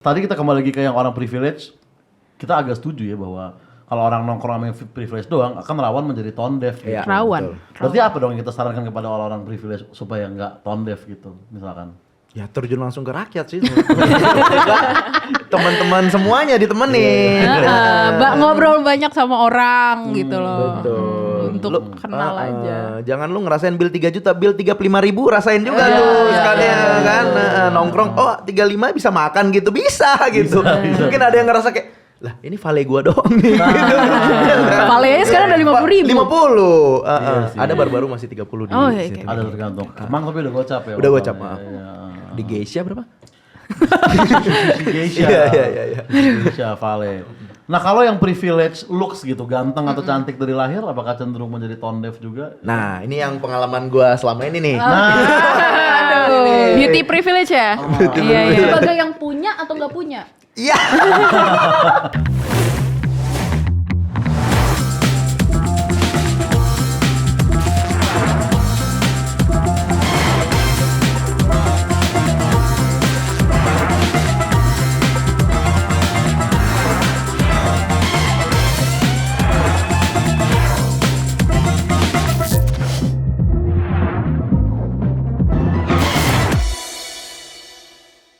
Tadi kita kembali lagi ke yang orang privilege, kita agak setuju ya bahwa kalau orang nongkrong sama yang privilege doang akan rawan menjadi tone deaf gitu. Iya, Rawan. Berarti apa dong yang kita sarankan kepada orang-orang privilege supaya nggak tone deaf gitu misalkan? Ya terjun langsung ke rakyat sih. Teman-teman semuanya ditemenin. Ngobrol banyak sama orang gitu loh. Betul. Untuk kenal aja. Jangan lu ngerasain bill 3 juta, bill 35.000 rasain juga tuh sekalian kan. Nongkrong, 35 bisa makan gitu, bisa gitu. Mungkin ada yang ngerasa kayak, lah ini vale gua doang nih. Gitu. Valenya sekarang udah 50.000. 50. Ada baru-baru masih 30 di Oh, iya, sini. Ada tergantung. Emang tapi udah gocap ya? Udah gocap, ya, maaf. ya. Di Geisha berapa? Geisha. Iya. Geisha, Vale. Nah kalau yang privilege looks gitu, ganteng atau cantik dari lahir, apakah cenderung menjadi tone deaf juga? Nah, ini yang pengalaman gua selama ini nih. Aduh. Beauty privilege ya? Iya. Sebagai yang punya atau nggak punya? Iya.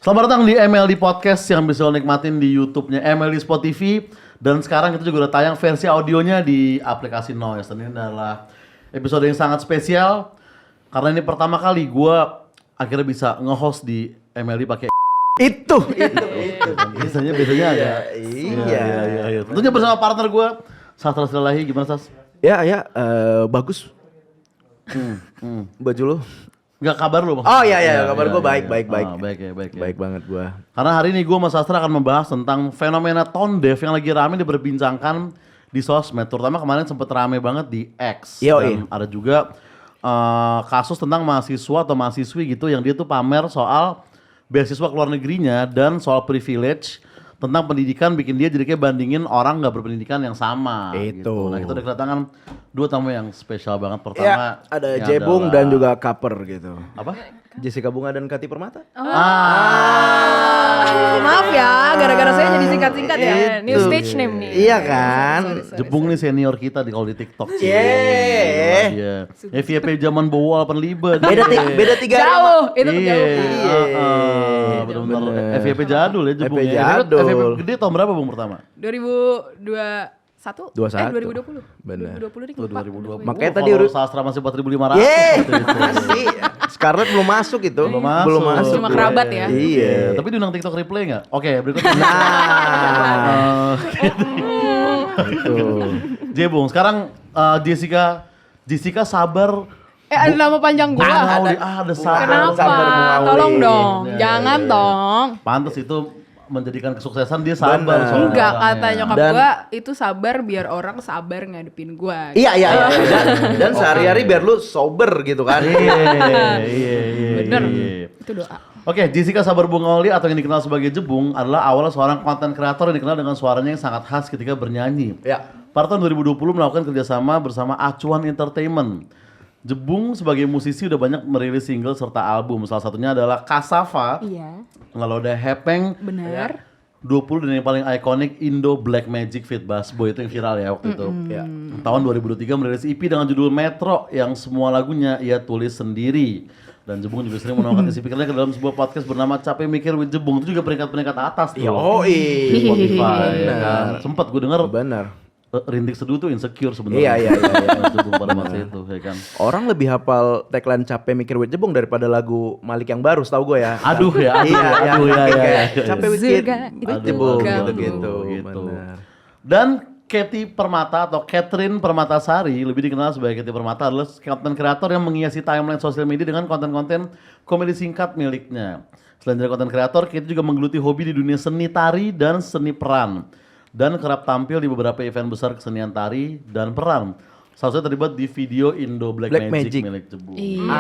Selamat datang di MLD Podcast yang bisa lo nikmatin di YouTube-nya MLD Spot TV. Dan sekarang kita juga udah tayang versi audionya di aplikasi Noise. Dan ini adalah episode yang sangat spesial karena ini pertama kali gue akhirnya bisa nge-host di MLD pakai Itu. biasanya ada. Iya. Tentunya bersama partner gue Sastra Silalahi. Gimana Sas? Ya, bagus. Baju lu. Gak kabar lu maksudnya? Oh iya, kabar gue baik. Baik Banget gue. Karena hari ini gue sama Sastra akan membahas tentang fenomena tone deaf yang lagi rame diperbincangkan di sosmed. Terutama kemarin sempet rame banget di X. Dan ada juga kasus tentang mahasiswa atau mahasiswi gitu yang dia tuh pamer soal beasiswa ke luar negerinya dan soal privilege tentang pendidikan bikin dia jadi kayak bandingin orang gak berpendidikan yang sama. Itu. Gitu. Nah kita udah kedatangan dua tamu yang spesial banget. Pertama Ya, ada Jebung dan juga Kaper gitu. apa? Jessica Bunga dan Kati Permata. Maaf ya, gara-gara saya jadi singkat-singkat ya. New stage name nih. Iya kan? Jebung nih senior kita di kalau di TikTok. Yeay. Iya. FYP zaman Bowo 85. Beda 3 Jauh, itu Iya. jauh. Benar-benar FYP jadul ya Jebung. FYP ya. jadul. FYP gede tahun berapa Bung pertama? 2021? 21. 2020. Bener. 2020 nih. 2020. Makanya tadi follower udah- Sastra masih 4.500. Masih. Scarlett belum masuk itu. Belum masuk. Cuma kerabat ya. Iya. Iya. Tapi diundang TikTok replay nggak? Oke, berikutnya. Nah. Gitu. Jebung, sekarang Jessica sabar. Ada nama panjang gua. Ada sabar. Kenapa? Sabar, Bung Auli. Tolong dong. Iya, Jangan dong. Pantes itu menjadikan kesuksesan dia sabar. Bener. soalnya Enggak, orangnya. kata nyokap Dan- gua itu sabar biar orang sabar ngadepin gua. Iya. Dan sehari-hari biar lu sober gitu kan. Iya. Bener. Iya. Itu doa. Oke, Jessica Sabar Bungauli atau yang dikenal sebagai Jebung adalah awalnya seorang konten kreator yang dikenal dengan suaranya yang sangat khas ketika bernyanyi. Ya. Pada tahun 2020 melakukan kerjasama bersama Acuan Entertainment. Jebung sebagai musisi udah banyak merilis single serta album. Salah satunya adalah Kasava, Iya. lalu ada Hepeng, Benar. 20 dan yang paling ikonik Indo Black Magic Fit Bass Boy itu yang viral ya waktu itu. Ya. Tahun 2023 merilis EP dengan judul Metro yang semua lagunya ia tulis sendiri. Dan Jebung juga sering menuangkan isi pikirnya ke dalam sebuah podcast bernama Capek Mikir with Jebung. Itu juga peringkat-peringkat atas tuh. Yoi. Spotify ya kan. Benar. Sempet gue denger Benar. Rintik Seduh tuh insecure sebenarnya. Iya. Jebung pada masa itu ya kan. Orang lebih hafal tagline Capek Mikir with Jebung daripada lagu Malik yang baru, setahu gue ya. Aduh ya. Capek with Surga itu Jebung kamu. gitu. Gitu. Benar. Dan Katy Permata atau Catherine Permatasari, lebih dikenal sebagai Katy Permata, adalah konten kreator yang menghiasi timeline sosial media dengan konten-konten komedi singkat miliknya. Selain dari konten kreator, Katy juga menggeluti hobi di dunia seni tari dan seni peran. Dan kerap tampil di beberapa event besar kesenian tari dan peran. Salah satunya terlibat di video Indo Black Magic milik Jebung. Iya.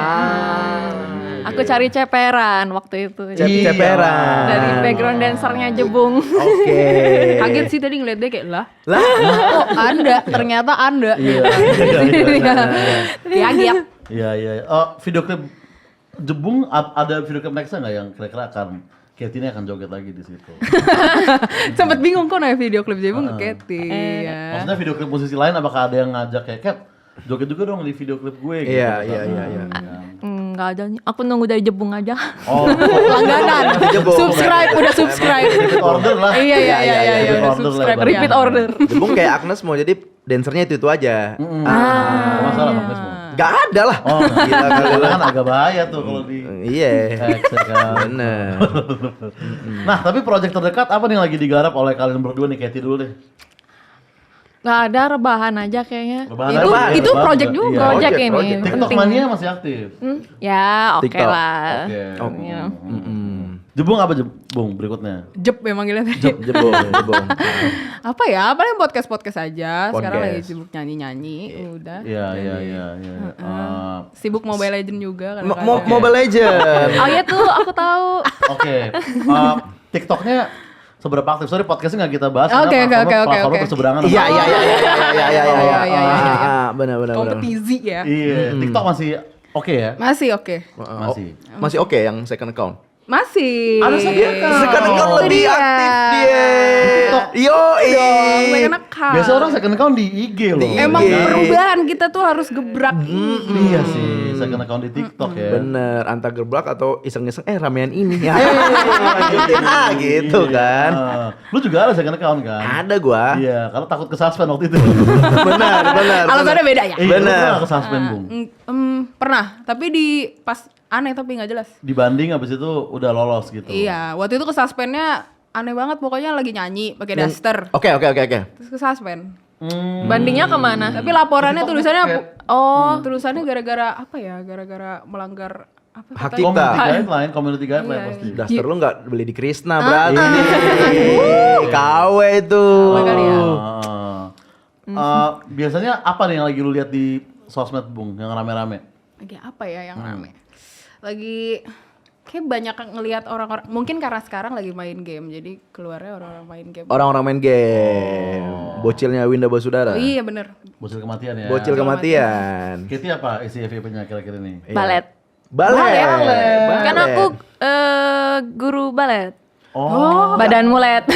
Aku cari ceperan waktu itu. Ceperan. Dari background dancernya Jebung. Oke. Kaget sih tadi ngeliat dia kayak lah. Lah. Oh Anda, ternyata Anda. Iya. Kaget. Iya. Oh, video klip Jebung ada video klip next nggak yang kira-kira akan Katy ini akan joget lagi di situ. Sempet bingung kok nanya video klip Jebung ke Katy. Ya. Maksudnya video klip musisi lain apakah ada yang ngajak kayak Kat, joget juga dong di video klip gue gitu. Iya. Enggak ada. Aku nunggu dari Jebung aja. Oh, Langganan. Jebung. Subscribe, udah subscribe. repeat order lah. Iya, repeat udah order lah, subscribe. ibaratnya. Repeat order. Jebung kayak Agnes mau jadi dancernya itu aja. Nggak masalah Bang Mesmo. Gak ada lah. Oh, Gila, karena kan agak bahaya tuh kalau di Iya. X ya kan. Bener. Nah, tapi proyek terdekat apa nih yang lagi digarap oleh kalian berdua nih? Katy dulu deh. Nggak ada, rebahan aja kayaknya. Itu project juga. Iya. Project ini. project. TikTok penting. mania masih aktif. Ya, oke TikTok. lah. Oke. Iya. Jebung apa Jebung berikutnya? Jeb memang gila tadi. Jebong. Apa ya? Paling podcast aja. Sekarang Podcast. lagi sibuk nyanyi-nyanyi. Udah. Iya. Sibuk Mobile Legend juga Mo- Mobile Legend. Oh iya tuh, aku tahu. Oke. TikToknya seberapa aktif? Sorry podcastnya nggak kita bahas. Oke, karena oke. platformnya berseberangan. Iya. Iya. Benar. Kompetisi ya. Iya. TikTok masih oke ya? Masih oke. Masih. Oke yang second account. Masih. Ada second account. Second account lebih Iya. aktif dia. TikTok. Second account. Biasa orang second account di IG loh. Di Emang IG. perubahan kita tuh harus gebrak. Iya sih, second account di TikTok ya. Bener, antara gerbak atau iseng-iseng ramean ini ya. Gitu kan. Lu juga ada second account kan? Ada gua. Iya, kalau takut ke suspend waktu itu. Benar. Alasannya beda ya. Iya, lu Bener. pernah ke suspend, Bung. Pernah, tapi di pas aneh tapi nggak jelas. Dibanding habis itu udah lolos gitu. Iya, waktu itu ke suspendnya aneh banget, pokoknya lagi nyanyi pakai daster, Oke. terus ke suspend. Bandingnya kemana? Tapi laporannya TikTok tulisannya buket. tulisannya gara-gara apa ya? Gara-gara melanggar apa? Hak katanya? cipta. Community guideline Iya. pasti. Daster lu nggak beli di Krisna berarti. KW itu. Apa kali ya? Biasanya apa nih yang lagi lu lihat di sosmed, Bung, yang rame-rame? Lagi apa ya yang rame? Lagi kayak banyak ngelihat orang-orang, mungkin karena sekarang lagi main game, jadi keluarnya orang-orang main game. Orang-orang main game. Bocilnya Winda Basudara. Iya bener. Bocil kematian ya. Bocil kematian. Katy apa isi FYP-nya kira-kira nih? Balet. Balet. Kan aku guru balet. Oh. Badan mulet.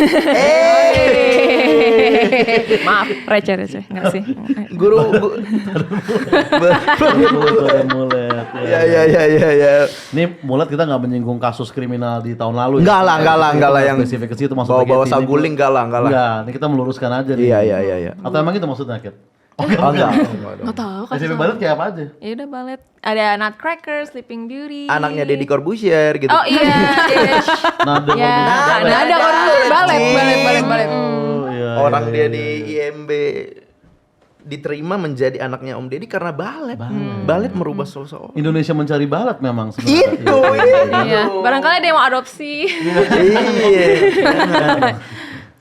Maaf, receh. Enggak sih. Guru. Badan mulet. Ya. Ini mulet kita nggak menyinggung kasus kriminal di tahun lalu. Enggak lah yang spesifik ke situ maksudnya. bawa Katy. saguling enggak lah. Enggak, ini kita meluruskan aja nih. Iya. Atau emang itu maksudnya, Kit? Oke, Enggak. Nggak tahu kan. SMP balet kayak apa aja? Ya udah balet. Ada Nutcracker, Sleeping Beauty. Anaknya Deddy Corbuzier gitu. Oh iya. Nada Ya, Ada balet. Oh, iya, Orang iya, dia iya, di iya. IMB diterima menjadi anaknya Om Deddy karena balet. Balet merubah seseorang. Indonesia mencari balet memang sebenarnya. Itu. Iya. Barangkali ada yang mau adopsi.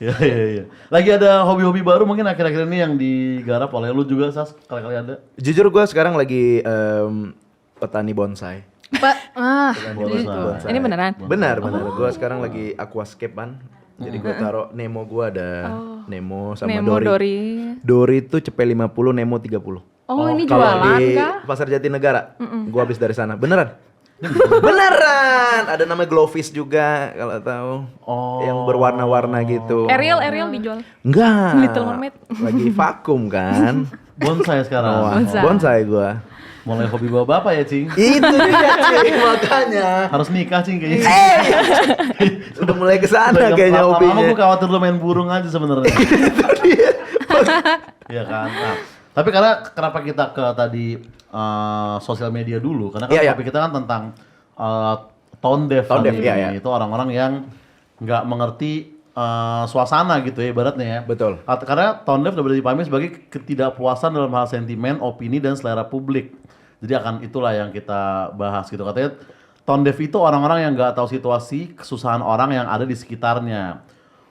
Iya. Lagi ada hobi-hobi baru mungkin akhir-akhir ini yang digarap oleh lu juga, Sas? Kali-kali ada? Jujur gue sekarang lagi petani bonsai. Bonsai. Ini beneran? Benar. Gue sekarang lagi aquascape-an. Jadi gue taruh Nemo gue ada Nemo sama Nemo Dory. Dory tuh cepet 50, Nemo 30. Oh, ini Kalau jualan di kah? Pasar Jatinegara, gue habis dari sana. Beneran? Beneran. Ada namanya glowfish juga kalau tahu. Yang berwarna-warna gitu. Ariel dijual. Enggak. Little Mermaid. Lagi vakum kan. Bonsai sekarang. Bonsai gua. Mulai hobi bawa bapak ya, Cing? Itu dia Cing, makanya. Harus nikah, Cing, kayaknya. Udah mulai kesana kayaknya Lama-lama hobinya. gue khawatir lu main burung aja sebenarnya. Iya kan. Nah, tapi kenapa kita ke tadi sosial media dulu? Karena kan topik kita kan tentang tone deaf. Tone deaf, ini. iya. Itu orang-orang yang nggak mengerti suasana gitu ya ibaratnya ya. Betul. Karena tone deaf dapat dipahami sebagai ketidakpuasan dalam hal sentimen, opini dan selera publik. Jadi akan itulah yang kita bahas gitu. Katanya tone deaf itu orang-orang yang nggak tahu situasi, kesusahan orang yang ada di sekitarnya.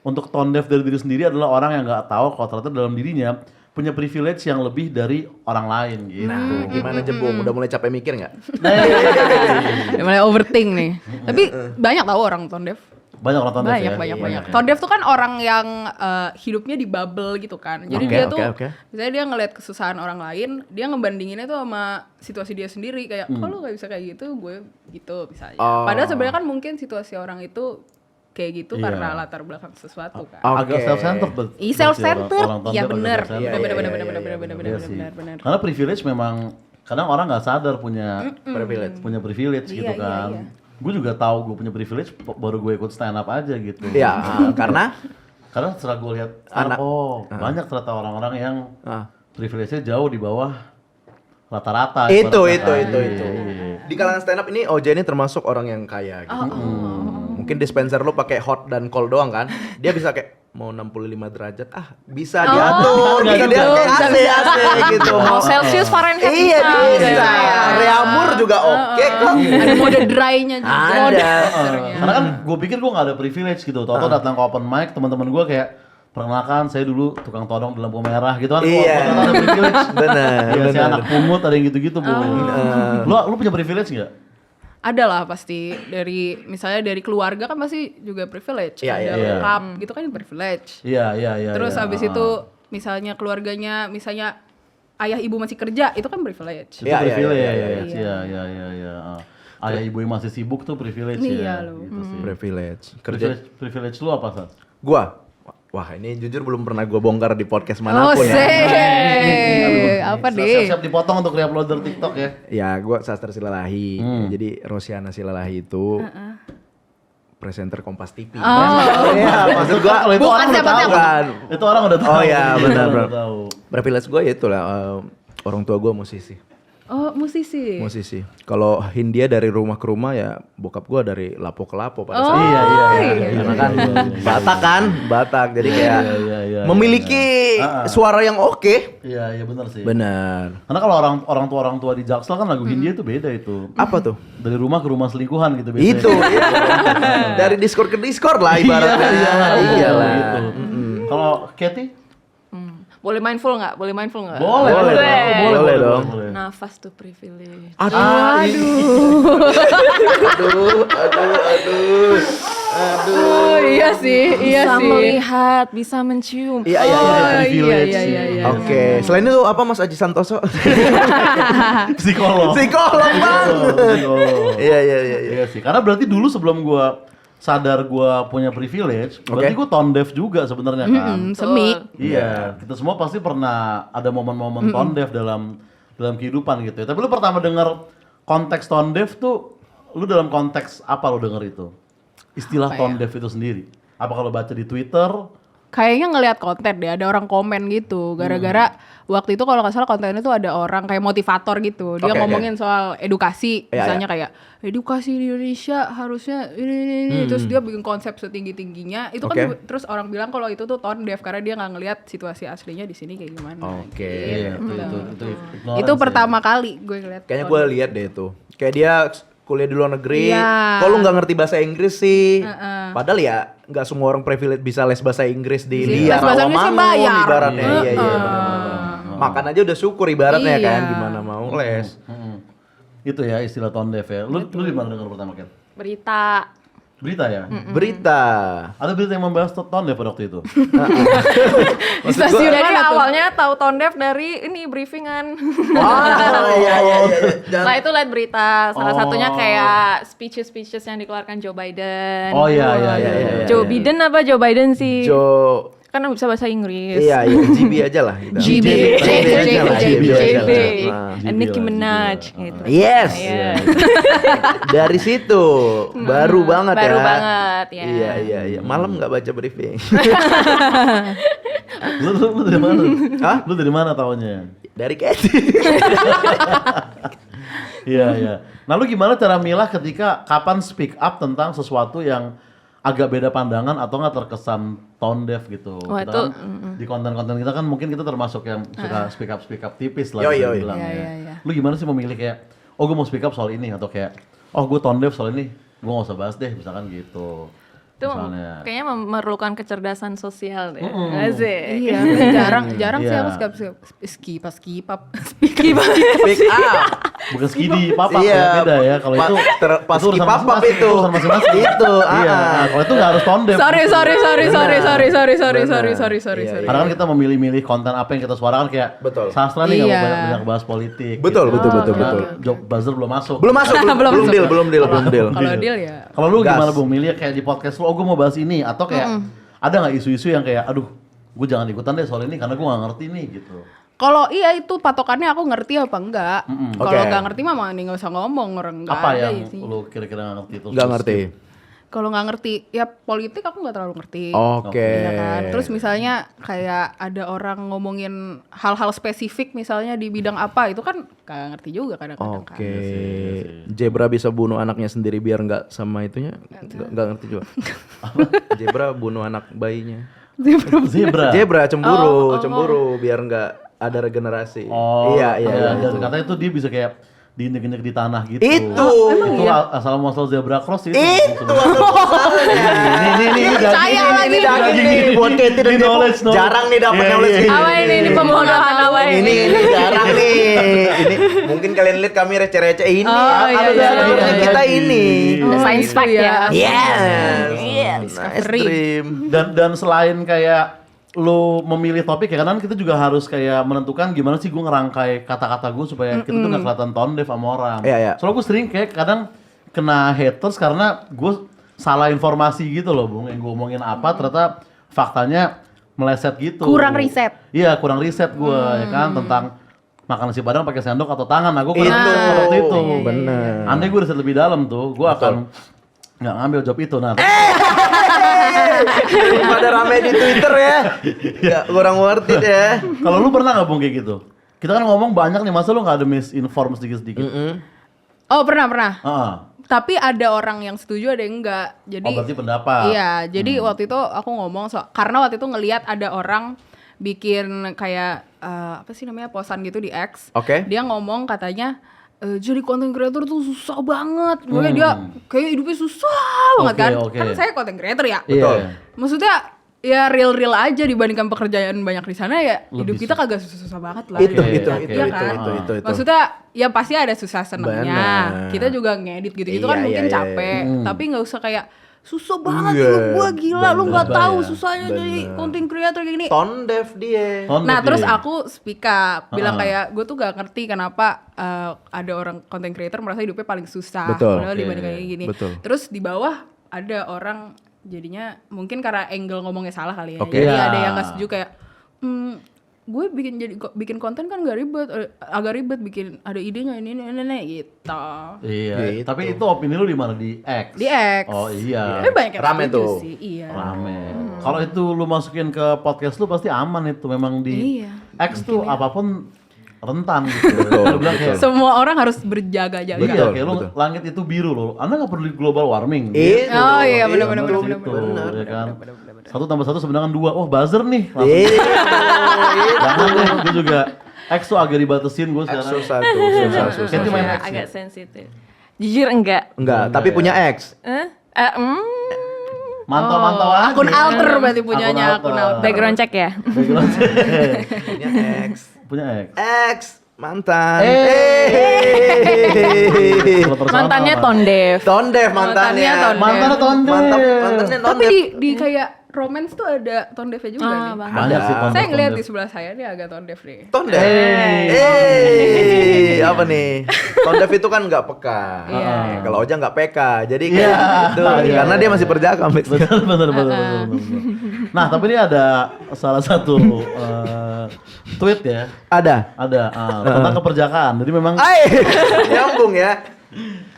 Untuk tone deaf dari diri sendiri adalah orang yang nggak tahu kalau ternyata dalam dirinya punya privilege yang lebih dari orang lain gitu. Nah, gimana Jebung? Udah mulai capek mikir nggak? Mulai overthink nih. Tapi banyak tahu orang tone deaf. Banyak orang tone deaf ya? Banyak. Tone deaf tuh kan orang yang hidupnya di bubble gitu kan. Jadi dia tuh, misalnya dia ngeliat kesusahan orang lain, dia ngebandinginnya tuh sama situasi dia sendiri. Kayak, kok lu gak bisa kayak gitu, gue gitu misalnya. Padahal sebenarnya kan mungkin situasi orang itu kayak gitu Iya. karena latar belakang sesuatu kan. Agak Oke. self-centered. Self-centered, Orang ya Tondef agak bener. self-centered. Bener, bener, iya, bener, iya, bener, bener, Iya sih. bener. Karena privilege memang kadang orang nggak sadar punya privilege Iya, gitu iya, kan. iya. Gue juga tahu gue punya privilege baru gue ikut stand up aja gitu. Ya, karena Karena setelah gue lihat Anak. banyak ternyata orang-orang yang ah, privilege-nya jauh di bawah rata-rata. itu. Iya. Di kalangan stand up ini OJ ini termasuk orang yang kaya gitu. Mungkin dispenser lu pakai hot dan cold doang kan. Dia bisa kayak mau 65 derajat bisa diatur, bisa dia pakai AC gitu. Mau Celsius Fahrenheit Iya bisa. Ya. Reamur juga oke kok. Ada mode dry-nya juga. Ada. Karena kan gue pikir gue nggak ada privilege gitu. Tau-tau datang ke open mic, teman-teman gue kayak perkenalkan saya dulu tukang todong di lampu merah gitu kan. Iya. Kok ada privilege. Benar, Iya, si benar. anak pungut ada yang gitu-gitu bu. Lu punya privilege nggak? Ada lah pasti dari misalnya dari keluarga kan pasti juga privilege. Iya, Ada iya, iya. bokap gitu kan privilege. Iya. Terus iya. habis itu misalnya keluarganya misalnya ayah ibu masih kerja itu kan privilege. Itu Iya, iya, privilege. iya, Iya. Ayah ibu yang masih sibuk tuh privilege Iya, ya. lu. Gitu sih. Privilege. Kerja Privilege lu apa Sat? gua. Wah, ini jujur belum pernah gua bongkar di podcast Oh, manapun ya. apa deh? Siap-siap dipotong untuk re-uploader TikTok ya. Ya, gua Sastra Silalahi. Jadi Rosiana Silalahi itu presenter Kompas TV. Iya, maksud gua Kalau itu Bukan orang udah tahu siapa-siapa. kan. Itu orang udah tahu. Oh iya, benar, Udah bro. tahu. Privilege gua ya itulah orang tua gua musisi. Oh, musisi. Musisi. Kalau Hindia dari rumah ke rumah ya bokap gua dari lapo ke lapo pada saat Iya. karena kan Batak kan, Batak. Jadi kayak iya, memiliki suara yang oke. Iya benar sih. Benar. Karena kalau orang tua di Jaksel kan lagu Hindia itu beda itu. Apa tuh? Dari rumah ke rumah selingkuhan gitu biasanya. Itu. Dari Discord ke Discord lah ibaratnya. Iyalah. Gitu. Kalau Kathy? Boleh mindful nggak? Boleh. Boleh dong. Nafas tuh privilege. Aduh. Oh, iya sih, Bisa melihat, bisa mencium. Iya. iya. Oke. Selain itu apa Mas Aji Santoso? Psikolog. Psikolog bang. Psikolog. Iya. Iya sih. Karena berarti dulu sebelum gua sadar gua punya privilege, berarti gua tone deaf juga sebenarnya kan. Semi. Iya, kita semua pasti pernah ada momen-momen tone deaf dalam kehidupan gitu ya. Tapi lu pertama dengar konteks tone deaf tuh, lu dalam konteks apa lu denger itu? Istilah tone deaf itu sendiri. Apa kalau baca di Twitter? Kayaknya ngelihat konten deh, ada orang komen gitu. Gara-gara waktu itu kalau nggak salah kontennya tuh ada orang kayak motivator gitu. Dia Oke. ngomongin soal edukasi, Iya, misalnya kayak edukasi di Indonesia harusnya ini. Terus dia bikin konsep setinggi-tingginya. Itu Oke. kan terus orang bilang kalau itu tuh tone deaf karena dia nggak ngelihat situasi aslinya di sini kayak gimana. Oke. Iya, itu ignorance Itu ya. pertama kali gue ngeliat. Kayaknya gue lihat deh itu. Kayak dia kuliah di luar negeri. Iya. Kok lu nggak ngerti bahasa Inggris sih? Padahal ya nggak semua orang privilege bisa les bahasa Inggris di Les Lia bahasa Inggrisnya Rawamangun bayar. ibaratnya. Iya benar. Makan aja udah syukur ibaratnya Iya. kan. Gimana mau les? Itu ya istilah tone deaf ya. Lu di mana dengar pertama Kat? Berita. Berita ya? Berita. Ada berita yang membahas tone deaf pada waktu itu. Di stasiun Jadi mana tuh? awalnya tahu tone deaf dari ini briefingan. Iya. Setelah itu lihat berita. Salah satunya kayak speeches yang dikeluarkan Joe Biden. Oh iya. Joe Biden apa Joe Biden sih? Jo. Kan bisa bahasa Inggris. Iya, GB aja lah. Kita. GB. aja lah, JB. aja lah. And Nicki Minaj gitu. Yes. Iya. Dari situ baru banget ya. Baru banget ya. Iya. Malam nggak baca briefing. Lu dari mana? Hah? Lu dari mana taunya? Dari Kathy. Iya. Nah lu gimana cara milah ketika kapan speak up tentang sesuatu yang agak beda pandangan atau nggak terkesan tone deaf gitu? Wah, Kita itu, kan, di konten-konten kita kan mungkin kita termasuk yang suka speak up tipis lah Yoi. bisa dibilang Iya, ya. iya. Lu gimana sih memilih kayak, oh gue mau speak up soal ini atau kayak, oh gue tone deaf soal ini, gue nggak usah bahas deh misalkan gitu. Itu Misalnya. kayaknya memerlukan kecerdasan sosial deh. Asik. Iya, jarang sih Iya. aku skip up. Speak up. Bukan skidi, papa Iya, beda ya. Kalau itu pas itu urusan kipapap masing-masing, itu. urusan masing-masing. Itu, Iya, kalau itu nggak harus tone deaf. Sorry. Iya, Karena kan kita memilih-milih konten apa yang kita suarakan kayak Betul. sastra nih nggak Iya. mau banyak bahas politik. Betul, gitu. betul. Karena job buzzer belum masuk. Belum masuk, belum deal. Kalau deal ya. Kalau lu Gas. gimana Bung? Milih kayak di podcast lu, oh gue mau bahas ini atau kayak ada nggak isu-isu yang kayak, aduh, gue jangan ikutan deh soal ini karena gue nggak ngerti nih gitu. Kalau iya itu patokannya aku ngerti apa enggak. Kalau Oke. nggak ngerti mah nggak usah ngomong, orang nggak Apa ada yang isinya. lu kira-kira nggak ngerti itu? Nggak ngerti. Kalau nggak ngerti, ya politik aku nggak terlalu ngerti. Oke. Iya kan. Terus misalnya kayak ada orang ngomongin hal-hal spesifik misalnya di bidang apa, itu kan nggak ngerti juga kadang-kadang kan. Oke. Zebra bisa bunuh anaknya sendiri biar nggak sama itunya? Nggak ngerti juga. Zebra bunuh anak bayinya. Zebra. Zebra cemburu biar nggak ada regenerasi. Oh, iya. Dan katanya tuh dia bisa kayak diinjek-injek di tanah gitu. Itu. Itu asal muasal zebra cross itu. Itu Ini Percaya lagi. daging nih buat Katie dan Ini Devo. knowledge. Jarang nih dapat Iya, knowledge iya, ini. Apa ini pembodohan apa Ini jarang nih. Ini mungkin kalian lihat kami receh-receh ini. iya, Ada kita ini. Ada science gitu fact ya. Yes. Nice dream. Dan selain kayak lu memilih topik ya kadang kita juga harus kayak menentukan gimana sih gue ngerangkai kata-kata gue supaya kita tuh gak kelihatan tone deaf sama orang. Iya. Soalnya gue sering kayak kadang kena haters karena gue salah informasi gitu loh Bung, yang gue omongin apa ternyata faktanya meleset gitu. Kurang riset. Iya, kurang riset gue ya kan tentang makan nasi padang pakai sendok atau tangan. Nah, gue kurang Itu. riset seperti itu. Bener. Andai gue riset lebih dalam tuh, gue akan nggak ngambil job itu. Nah, Pada rame di Twitter ya. Nggak kurang worth it ya. kalau lu pernah nggak Bung kayak gitu? Kita kan ngomong banyak nih, masa lu nggak ada misinform sedikit-sedikit? Oh pernah. Heeh. Tapi ada orang yang setuju, ada yang enggak. Jadi Oh, berarti pendapat. Iya, jadi waktu itu aku ngomong karena waktu itu ngelihat ada orang bikin kayak apa sih namanya posan gitu di X. Oke. Dia ngomong katanya jadi content creator tuh susah banget. Makanya dia kayak hidupnya susah banget kan. Oke. Kan saya content creator ya. Betul. Iya. Maksudnya ya real aja dibandingkan pekerjaan banyak di sana ya. Hidup kita kagak susah-susah banget lah. Itu. Iya kan? Maksudnya ya pasti ada susah senangnya. Benar. Kita juga ngedit gitu-gitu kan Iya, mungkin iya, capek, tapi nggak usah kayak susah banget Iya, hidup gua gila, lu nggak bener. tahu Bener. susahnya jadi content creator kayak gini. Tone deaf dia. Tone Nah deaf terus dia. aku speak up, bilang kayak gue tuh gak ngerti kenapa ada orang content creator merasa hidupnya paling susah, Betul. padahal dibandingkan kayak gini. Betul. Terus di bawah ada orang jadinya mungkin karena angle ngomongnya salah kali ya, Oke. jadi Iya. ada yang gak setuju kayak gue bikin konten kan gak ribet, agak ribet bikin ada idenya ini gitu. Iya. Gitu. Tapi itu opini lu di mana? Di X. Di X. Oh iya. Tapi banyak yang Rame setuju tuh. sih, iya. Rame. Kalau itu lu masukin ke podcast lu pasti aman itu, memang di Iya. X tuh apapun rentan gitu. Betul, Lu bilang kayak Semua orang harus berjaga-jaga. iya, Betul, kayak lu betul. langit itu biru loh. Anda nggak perlu global warming. Itu. Oh iya, benar-benar, Itu. benar-benar. Ya kan. 1+1 sama dengan 2. Oh, buzzer nih. Langsung. Itu. Jangan deh, gue juga X tuh agak dibatasin gue sekarang. Susah. Kayak main X ya? Agak sensitif. Jujur enggak. Enggak, tapi punya X. Mantau-mantau aja. Akun alter berarti punyanya, akun alter. Background check ya. Background check. Punya X. Punya X. X mantan. Kalau personal Mantannya apa? tone deaf. Tone deaf mantannya. Mantannya tone deaf. Mantannya tone Tapi deaf. di kayak romance tuh ada tone deaf-nya juga nih. Bang. Banyak sih tone Saya deaf, ngeliat tone di deaf. sebelah saya nih agak tone deaf nih. Tone deaf. Apa nih? Tone deaf itu kan nggak peka. Iya. Kalau Oja nggak PK. Jadi Iya. kayak gitu. Iya, Karena iya. dia masih perjaka. Mix. Bener. Nah, tapi ini ada salah satu tweet ya. Ada. Tentang keperjakaan. Jadi memang Ay, nyambung ya.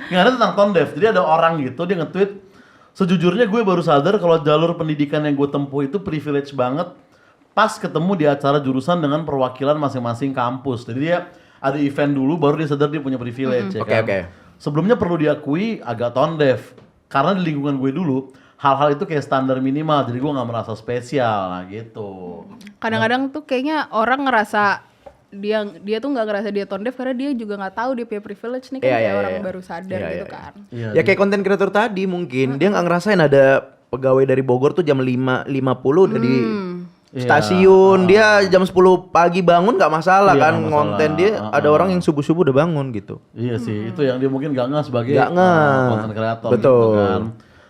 nggak ada tentang tone deaf. Jadi ada orang gitu dia nge-tweet, sejujurnya gue baru sadar kalau jalur pendidikan yang gue tempuh itu privilege banget pas ketemu di acara jurusan dengan perwakilan masing-masing kampus. Jadi dia ada event dulu baru dia sadar dia punya privilege ya Oke, kan. oke. Sebelumnya perlu diakui agak tone deaf. Karena di lingkungan gue dulu hal-hal itu kayak standar minimal, jadi gue nggak merasa spesial, nah gitu. Kadang-kadang tuh kayaknya orang ngerasa dia tuh nggak ngerasa dia tone deaf karena dia juga nggak tahu dia punya privilege nih kan, Iya, kayak iya, orang iya. baru sadar Iya, gitu iya. kan. Iya, Ya kayak konten kreator tadi mungkin dia nggak ngerasain ada pegawai dari Bogor tuh jam 5.50 udah di stasiun, dia jam 10 pagi bangun nggak masalah Iya, kan, nggak masalah. ngonten dia ada orang yang subuh-subuh udah bangun gitu. Iya sih, itu yang dia mungkin gak ngeh sebagai Nggak ngeh. content creator Betul. gitu kan.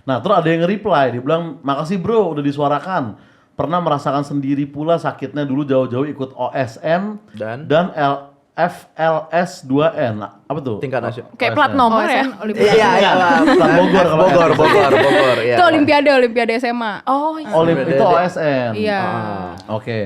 Nah, terus ada yang nge-reply, dia bilang, "Makasih bro, udah disuarakan. Pernah merasakan sendiri pula sakitnya dulu jauh-jauh ikut OSN Dan? FLS2N." Apa tuh? Tingkat nasional. Kayak plat nomor ya. Olimpiade. Iya lah. Plat Bogor kalau Bogor. Iya. Itu Olimpiade SMA. Oh, iya. Itu OSN. Iya. Oke.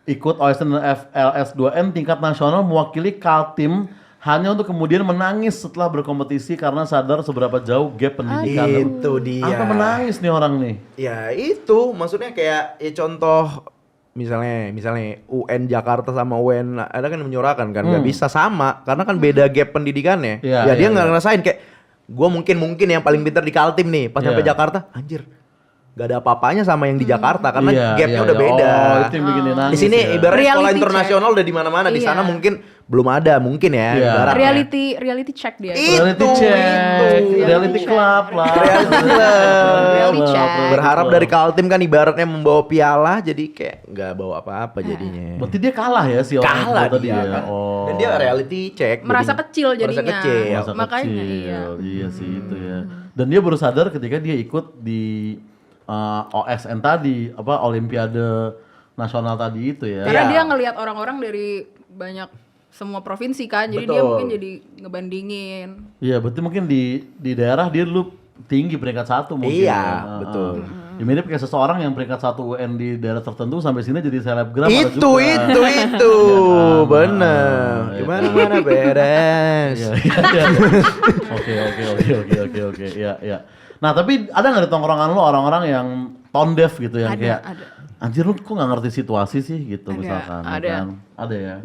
Ikut OSN dan FLS2N tingkat nasional mewakili Kaltim hanya untuk kemudian menangis setelah berkompetisi karena sadar seberapa jauh gap pendidikan. Itu dia. Apa menangis nih orang nih? Ya itu, maksudnya kayak contoh misalnya UN Jakarta sama UN ada kan yang menyuarakan kan nggak bisa sama karena kan beda gap pendidikannya. Iya, Ya dia iya, nggak iya. ngerasain kayak gue mungkin yang paling pintar di Kaltim nih pas Iya. sampai Jakarta anjir gak ada apa-apanya sama yang di Jakarta karena Iya, gapnya iya, udah iya. beda. Oh, itu yang bikin dia nangis. Di sini ya. ibaratnya sekolah Reality internasional udah di mana-mana, di Iya. sana mungkin belum ada mungkin ya. Iya. ibaratnya. Reality check dia. Reality Itu, check, itu. reality club lah. Reality club. Reality check. Berharap dari Kaltim kan ibaratnya membawa piala jadi kayak nggak bawa apa-apa jadinya. Berarti dia kalah ya si orang Kalah itu tadi dia ya. kan. Oh. Dan dia reality check. Merasa jadinya. kecil jadinya. Merasa kecil. Masa Makanya, kecil. iya. Iya sih itu ya. Dan dia baru sadar ketika dia ikut di OSN tadi, apa Olimpiade Nasional tadi itu ya. Karena Iya. dia ngelihat orang-orang dari banyak semua provinsi kan, jadi dia Betul. mungkin jadi ngebandingin. Iya, berarti mungkin di daerah dia dulu tinggi peringkat 1 mungkin. Iya, ya. betul. Ya, mirip kayak seseorang yang peringkat 1 UN di daerah tertentu sampai sini jadi selebgram. ada Itu, juga. itu, kan? bener. Iya. Gimana-mana beres. Iya, iya. Oke. Iya. Nah, tapi ada nggak di tongkrongan lo orang-orang yang tone deaf gitu yang Ada, kayak ada. anjir lu kok nggak ngerti situasi sih gitu Ada, misalkan. ya ada. kan? Ada ya.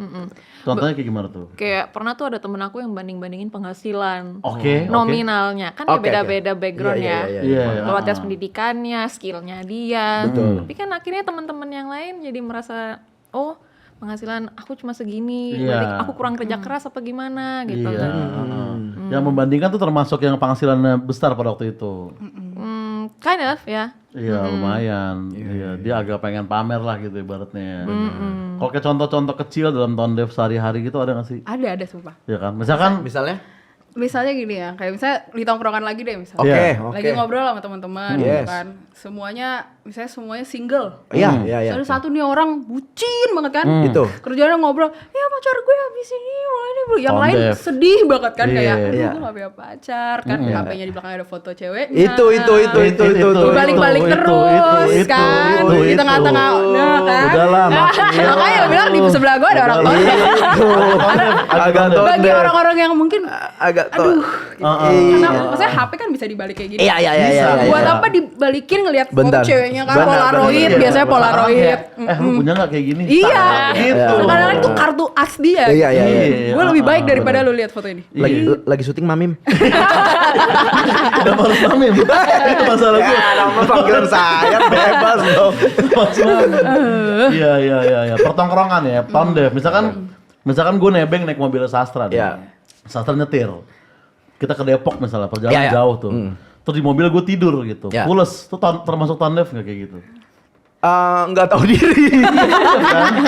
Contohnya kayak gimana tuh? Kayak pernah tuh ada temen aku yang banding-bandingin penghasilan Oke. nominalnya kan Oke, beda-beda oke. background Iya, ya. iya, iya. Kualitas pendidikannya, skillnya dia. Betul. Tapi kan akhirnya teman-teman yang lain jadi merasa oh penghasilan aku cuma segini, Iya. berarti aku kurang kerja keras apa gimana gitu Iya. kan. Yang membandingkan tuh termasuk yang penghasilannya besar pada waktu itu. Kind of ya. Iya lumayan. Iya dia agak pengen pamer lah gitu ibaratnya. Kalau kayak contoh-contoh kecil dalam tone deaf sehari-hari gitu ada nggak sih? Ada sumpah. Ya kan. Misalkan Misalnya? Misalnya gini ya, kayak misalnya di tongkrongan lagi deh misalnya. Oke, Iya. oke. Lagi ngobrol sama teman-teman gitu Yes. kan. Misalnya semuanya single. Iya. Ada satu nih orang bucin banget kan. Itu. Kerjanya ngobrol, ya pacar gue habis ini, wah ini belum. Yang Tone lain deaf. sedih banget kan Iya, kayak, aduh iya. gue gak punya pacar kan. HP-nya di belakang ada foto ceweknya. Itu. Balik-balik Itu, terus itu, kan. itu, Di itu. tengah-tengah, nah kan. Udahlah, maksudnya. Makanya lo bilang di sebelah gue ada orang tone deaf. Agak tone Bagi deaf. orang-orang yang mungkin, Agak aduh. Iya. Karena maksudnya HP kan bisa dibalik kayak gini. Iya. Buat iya. apa dibalikin ngelihat foto Bentar. ceweknya kan Benar, Polaroid, benar. biasanya Polaroid. Lu punya nggak kayak gini? Iya. Gitu. Sekarang itu kartu as dia. Iya. Gue lebih baik daripada lu lihat foto ini. Lagi syuting Mamim. Udah harus pamit. Itu masalah gue. Ya, nama panggilan saya bebas dong. Iya. Pertongkrongan ya, tone deaf. Misalkan gue nebeng naik mobil sastra nih. Iya. Sastra nyetir. Kita ke Depok misalnya, perjalanan Iya, iya. jauh tuh. Terus di mobil gue tidur gitu. Iya. Pules, tuh termasuk tone deaf nggak kayak gitu? Nggak tahu diri.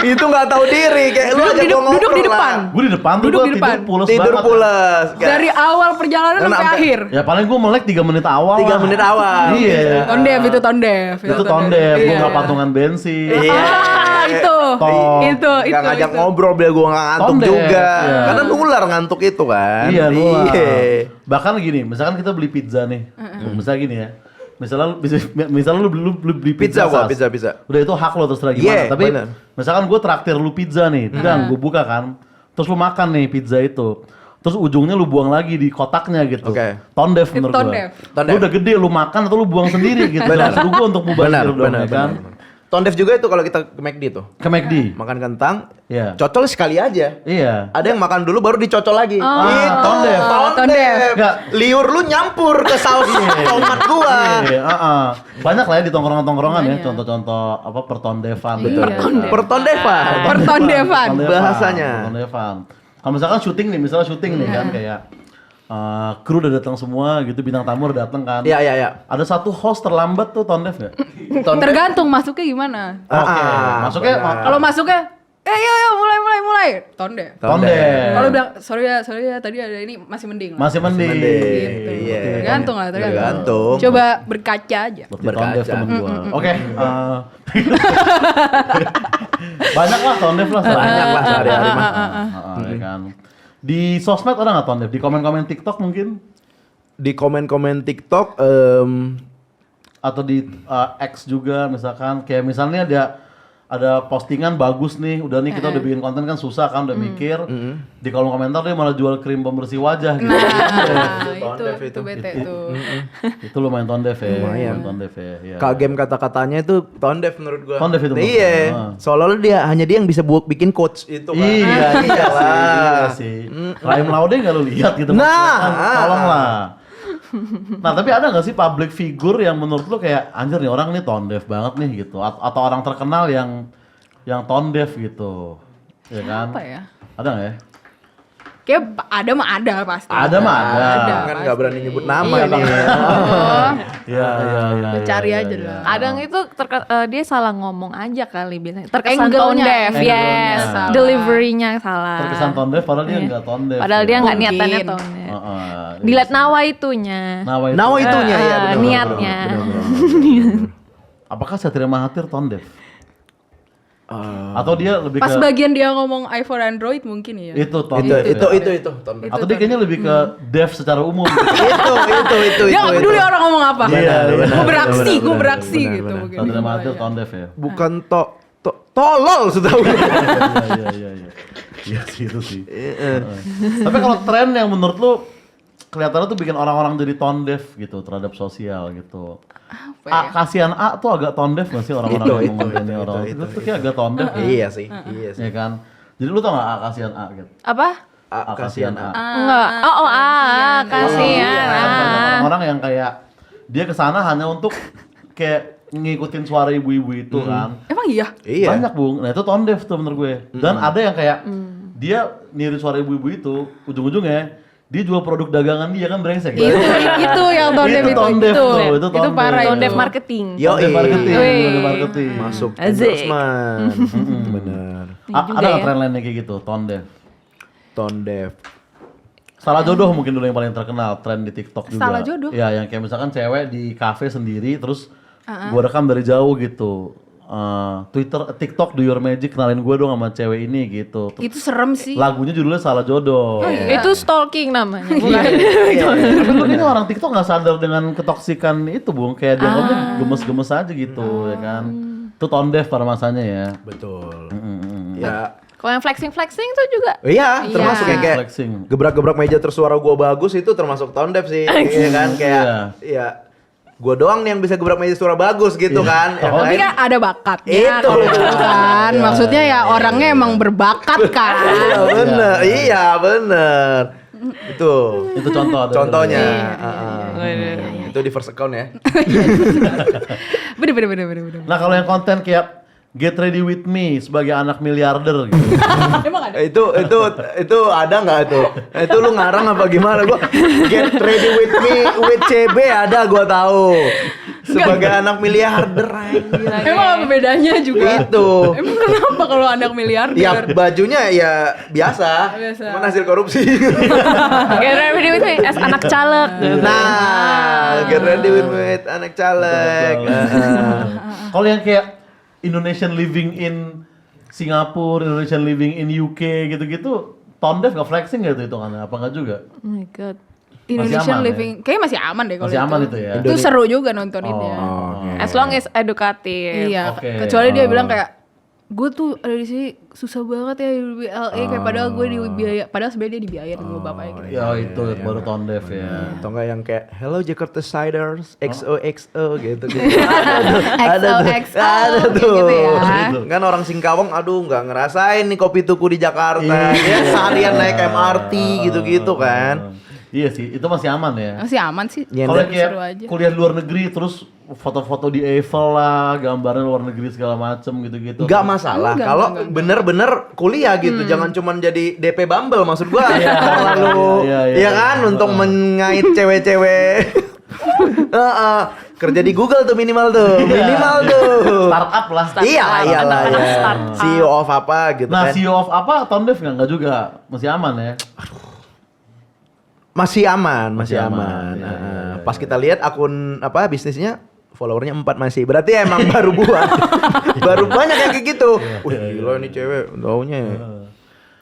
Itu nggak tahu diri. Kayak lu aja gua Duduk di ngobrol depan. lah. Gue di depan tuh Duduk gue di tidur depan. pules Tidur banget. pules. Kayak Dari awal perjalanan Dan sampai sampai- akhir. Ya paling gue melek 3 menit awal 3 lah. menit awal. Iya. Tone deaf itu tone deaf. Itu tone deaf, gue Iya. nggak patungan bensin. Iya. Itu. Tol. Itu. Nggak ngajak itu. ngobrol biar gua nggak ngantuk Tone deaf, juga. iya. Karena nular ngantuk itu kan. Iya, luar. Iya. Bahkan gini, misalkan kita beli pizza nih. Misalnya gini ya. Misalnya lu beli pizza, Pizza, Sas. pizza. Udah itu hak lo terserah gimana. Iya, Tapi bener. misalkan gue traktir lu pizza nih, dan gue buka kan. Terus lu makan nih pizza itu. Terus ujungnya lu buang lagi di kotaknya gitu. Oke. Tone deaf Itu menurut tone gue. deaf. Tone Lu deaf. udah gede lu makan atau lu buang sendiri gitu. Benar. Suruh gue untuk mubazir dong ya kan. Tone deaf juga itu kalau kita ke McD tuh. Ke McD. Makan kentang, Iya. cocol sekali aja. Iya. Ada yang makan dulu baru dicocol lagi. tone deaf. Tone deaf. Nggak. Liur lu nyampur ke saus tomat gua. Iya, banyak lah ya di tongkrongan-tongkrongan ya, contoh-contoh apa pertondevan. Betul. Pertondefan. Pertondevan. Bahasanya. Pertondevan. Kalau misalkan syuting nih, misalnya syuting nih kan kayak kru udah datang semua gitu, bintang tamu udah datang kan. Iya. Ada satu host terlambat tuh tone deaf nggak? Tergantung masuknya gimana. Oke, masuknya Kalau masuknya yo mulai tone deaf. tone deaf. Kalau bilang sorry ya tadi ada ini masih mending lah. Masih mending. Gitu. Iya. Tergantung. Tergantung. Coba berkaca aja. Berarti tone deaf Berkaca. temen gua. Oke. Banyak lah tone deaf lah. Banyak lah sehari-hari mah. Ya kan. Di sosmed ada nggak tone deaf? Di komen-komen TikTok mungkin? Di komen-komen TikTok Atau di X juga misalkan. Kayak misalnya ada postingan bagus nih, udah nih kita udah bikin konten kan susah kan, udah mikir. Di kolom komentar dia malah jual krim pembersih wajah gitu. Itu bete tuh. Itu lumayan tone deaf ya. Lumayan. Tone deaf ya. Iya. Kagem kata-katanya itu tone deaf menurut gua. Tone deaf itu menurut Iya. gua. Seolah-olah hanya dia yang bisa bikin quotes itu kan. Iya sih. Rahim Laude nggak lu lihat gitu. Nah. maksudnya kan, tolonglah. Nah tapi ada nggak sih public figure yang menurut lu kayak anjir nih orang nih tone deaf banget nih gitu, atau orang terkenal yang tone deaf gitu, ya kan? Apa ya? Ada nggak ya? Kayak ada pasti. Ada mah ada. Kan nggak berani nyebut nama Iya, ini. Bang. Iya. Lu cari aja lah. Kadang itu dia salah ngomong aja kali biasanya. Terkesan Angle-nya. tone deaf, Angle-nya. yes. Salah. Delivery-nya salah. Terkesan tone deaf padahal dia nggak tone deaf. Padahal ya. dia nggak Mungkin. niatannya tone deaf. Heeh. Dilihat nawaiitunya. Nawa itunya ya benar. Niatnya. Apakah Satria Mahathir tone deaf? Atau dia lebih Pas ke bagian dia ngomong iPhone Android mungkin ya. itu tone deaf? Itu ya? tone deaf. Atau dia kayaknya lebih ke deaf secara umum? Itu. Dia nggak peduli orang ngomong apa. Iya, iya. Gue beraksi benar, gitu benar. mungkin. Satria Mahathir tone deaf ya? Bukan tolol sudah. Iya. Iya sih itu sih. Tapi kalau tren yang menurut lu kelihatannya tuh bikin orang-orang jadi tone deaf gitu terhadap sosial gitu. Apa ya? Kasihan A tuh agak tone deaf gak sih orang-orang yang mengontennya orang? itu. Itu kayak agak tone deaf. Iya sih. Ya kan? Jadi lu tau gak A kasihan A gitu? Apa? Kasihan A. Enggak. Kasihan. Orang-orang yang kayak dia kesana hanya untuk kayak ngikutin suara ibu-ibu itu kan. Emang iya? Iya. Banyak Bung, nah itu tone deaf tuh menurut gue. Dan ada yang kayak dia niru suara ibu-ibu itu, ujung-ujungnya dia jual produk dagangan dia kan brengsek. Itu yang tone deaf Itu tone deaf tuh, itu Itu tone parah deaf. Tone itu. deaf marketing. Yo, Tone deaf marketing, Wih. tone deaf marketing. Masuk Asik. endorsement. Benar. Juga Ada nggak ya. tren lainnya kayak gitu, tone deaf? Tone deaf. Salah jodoh mungkin dulu yang paling terkenal, tren di TikTok juga. Salah jodoh? Ya, yang kayak misalkan cewek di kafe sendiri, terus gua rekam dari jauh gitu. TikTok do your magic, kenalin gue dong sama cewek ini gitu. Terus Itu serem sih. lagunya judulnya Salah Jodoh. Itu stalking namanya. Tapi lu kayaknya orang TikTok nggak sadar dengan ketoksikan itu, Bung. Kayak dia ngomongnya gemes-gemes aja gitu, ya kan. Itu tone deaf pada masanya ya. Betul. Ya. Kalau yang flexing itu juga. Iya, termasuk yang kayak Flexing. gebrak-gebrak meja terus suara gua bagus itu termasuk tone deaf sih. Iya kan kayak iya. Gua doang nih yang bisa gebrak meja suara bagus gitu kan. Yang Tapi lain- kan ada bakatnya Itu. kan. Maksudnya ya orangnya emang berbakat kan. Iya bener, iya bener. Itu Itu contoh. ada- contohnya. Iya. Itu di first account ya. Bener. Nah kalau yang konten kayak Get Ready With Me sebagai anak miliarder gitu. Emang ada? Itu ada nggak itu? Itu lu ngarang apa gimana? Gua Get Ready With Me with CB ada gua tahu. Sebagai anak miliarder anjir. Emang apa bedanya juga? Itu. Emang kenapa kalau anak miliarder? Ya bajunya ya biasa. Biasa. Cuman hasil korupsi. Get ready with me as anak caleg. Nah, Get Ready With Me with anak caleg. Kalau yang kayak Indonesian living in Singapura, Indonesian living in UK gitu-gitu, tone deaf nggak flexing nggak itu hitungannya? Apa nggak juga? Oh my god. Indonesian aman, living, kayaknya masih aman deh kalau Masih aman itu ya? Itu seru juga nontoninnya. Oke. As long as edukatif. Iya, Oke. kecuali dia bilang kayak gue tuh ada di sini susah banget ya di LA kayak padahal gue dibiaya, padahal sebenarnya dia dibiayain sama bapaknya gitu. Ya itu baru tone deaf ya. Atau enggak yang kayak Hello Jakarta Siders XOXO gitu. XOXO, Ada kayak tuh. gitu ya. Kan orang Singkawang aduh nggak ngerasain nih kopi tuku di Jakarta. Dia seharian naik MRT gitu-gitu kan. Iya sih, itu masih aman ya. Masih aman sih. Iya, Kalau dan kayak seru aja. kuliah di luar negeri terus foto-foto di Eiffel lah, gambarnya luar negeri segala macem gitu-gitu. Nggak masalah Enggak, kalau enggak. bener-bener kuliah gitu, jangan cuman jadi DP Bumble maksud gua. Terlalu iya, ya kan untuk mengait cewek-cewek. Heeh. Kerja di Google tuh minimal tuh. Minimal tuh. Startup lah. Iya, iyalah Anak-anak ya. startup. CEO of apa gitu Nah, kan. CEO of apa? Tone Deaf nggak juga, masih aman ya. Masih aman, masih Masih aman. aman. Iya, iya, iya, Pas kita lihat akun apa bisnisnya followernya 4 masih. Berarti emang baru buat. Baru banyak yang kayak gitu. Wih, gila ini cewek taunya.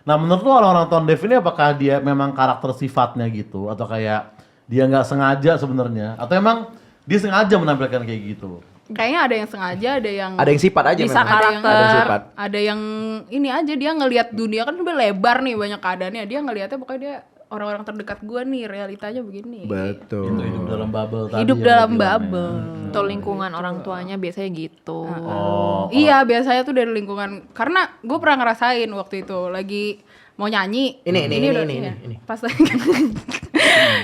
Nah, menurut lu orang-orang Tone Deaf ini apakah dia memang karakter sifatnya gitu atau kayak dia nggak sengaja sebenarnya atau emang dia sengaja menampilkan kayak gitu? Kayaknya ada yang sengaja, ada yang Ada yang sifat aja Bisa memang. karakter. Ada yang sifat. ada yang ini aja dia ngelihat dunia kan udah lebar nih banyak keadaannya. Dia ngelihatnya pokoknya dia orang-orang terdekat gua nih realitanya begini. Betul. Itu hidup dalam bubble tadi. Hidup ya, dalam lo bilangnya. bubble. Atau lingkungan orang tuanya biasanya gitu. Oh, Iya, biasanya tuh dari lingkungan. Karena gue pernah ngerasain waktu itu lagi mau nyanyi. Ini, udah- ini. iya. Pas lagi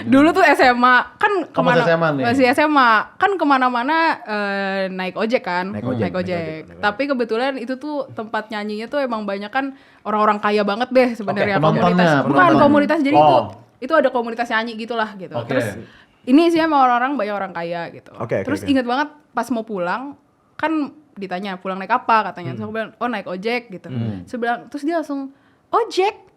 dulu tuh SMA kan kemana? masih SMA nih? Masih SMA kan kemana-mana naik ojek kan? Naik ojek. Tapi kebetulan itu tuh tempat nyanyinya tuh emang banyak kan orang-orang kaya banget deh sebenarnya Oke, penontonnya, komunitas. Bukan penonton. komunitas jadi Oh. itu ada komunitas nyanyi gitulah gitu. Oke. Terus ini sih sama orang-orang banyak orang kaya gitu. Oke, Terus oke. inget banget pas mau pulang kan ditanya pulang naik apa katanya. Terus aku bilang oh naik ojek gitu. Terus dia langsung ojek.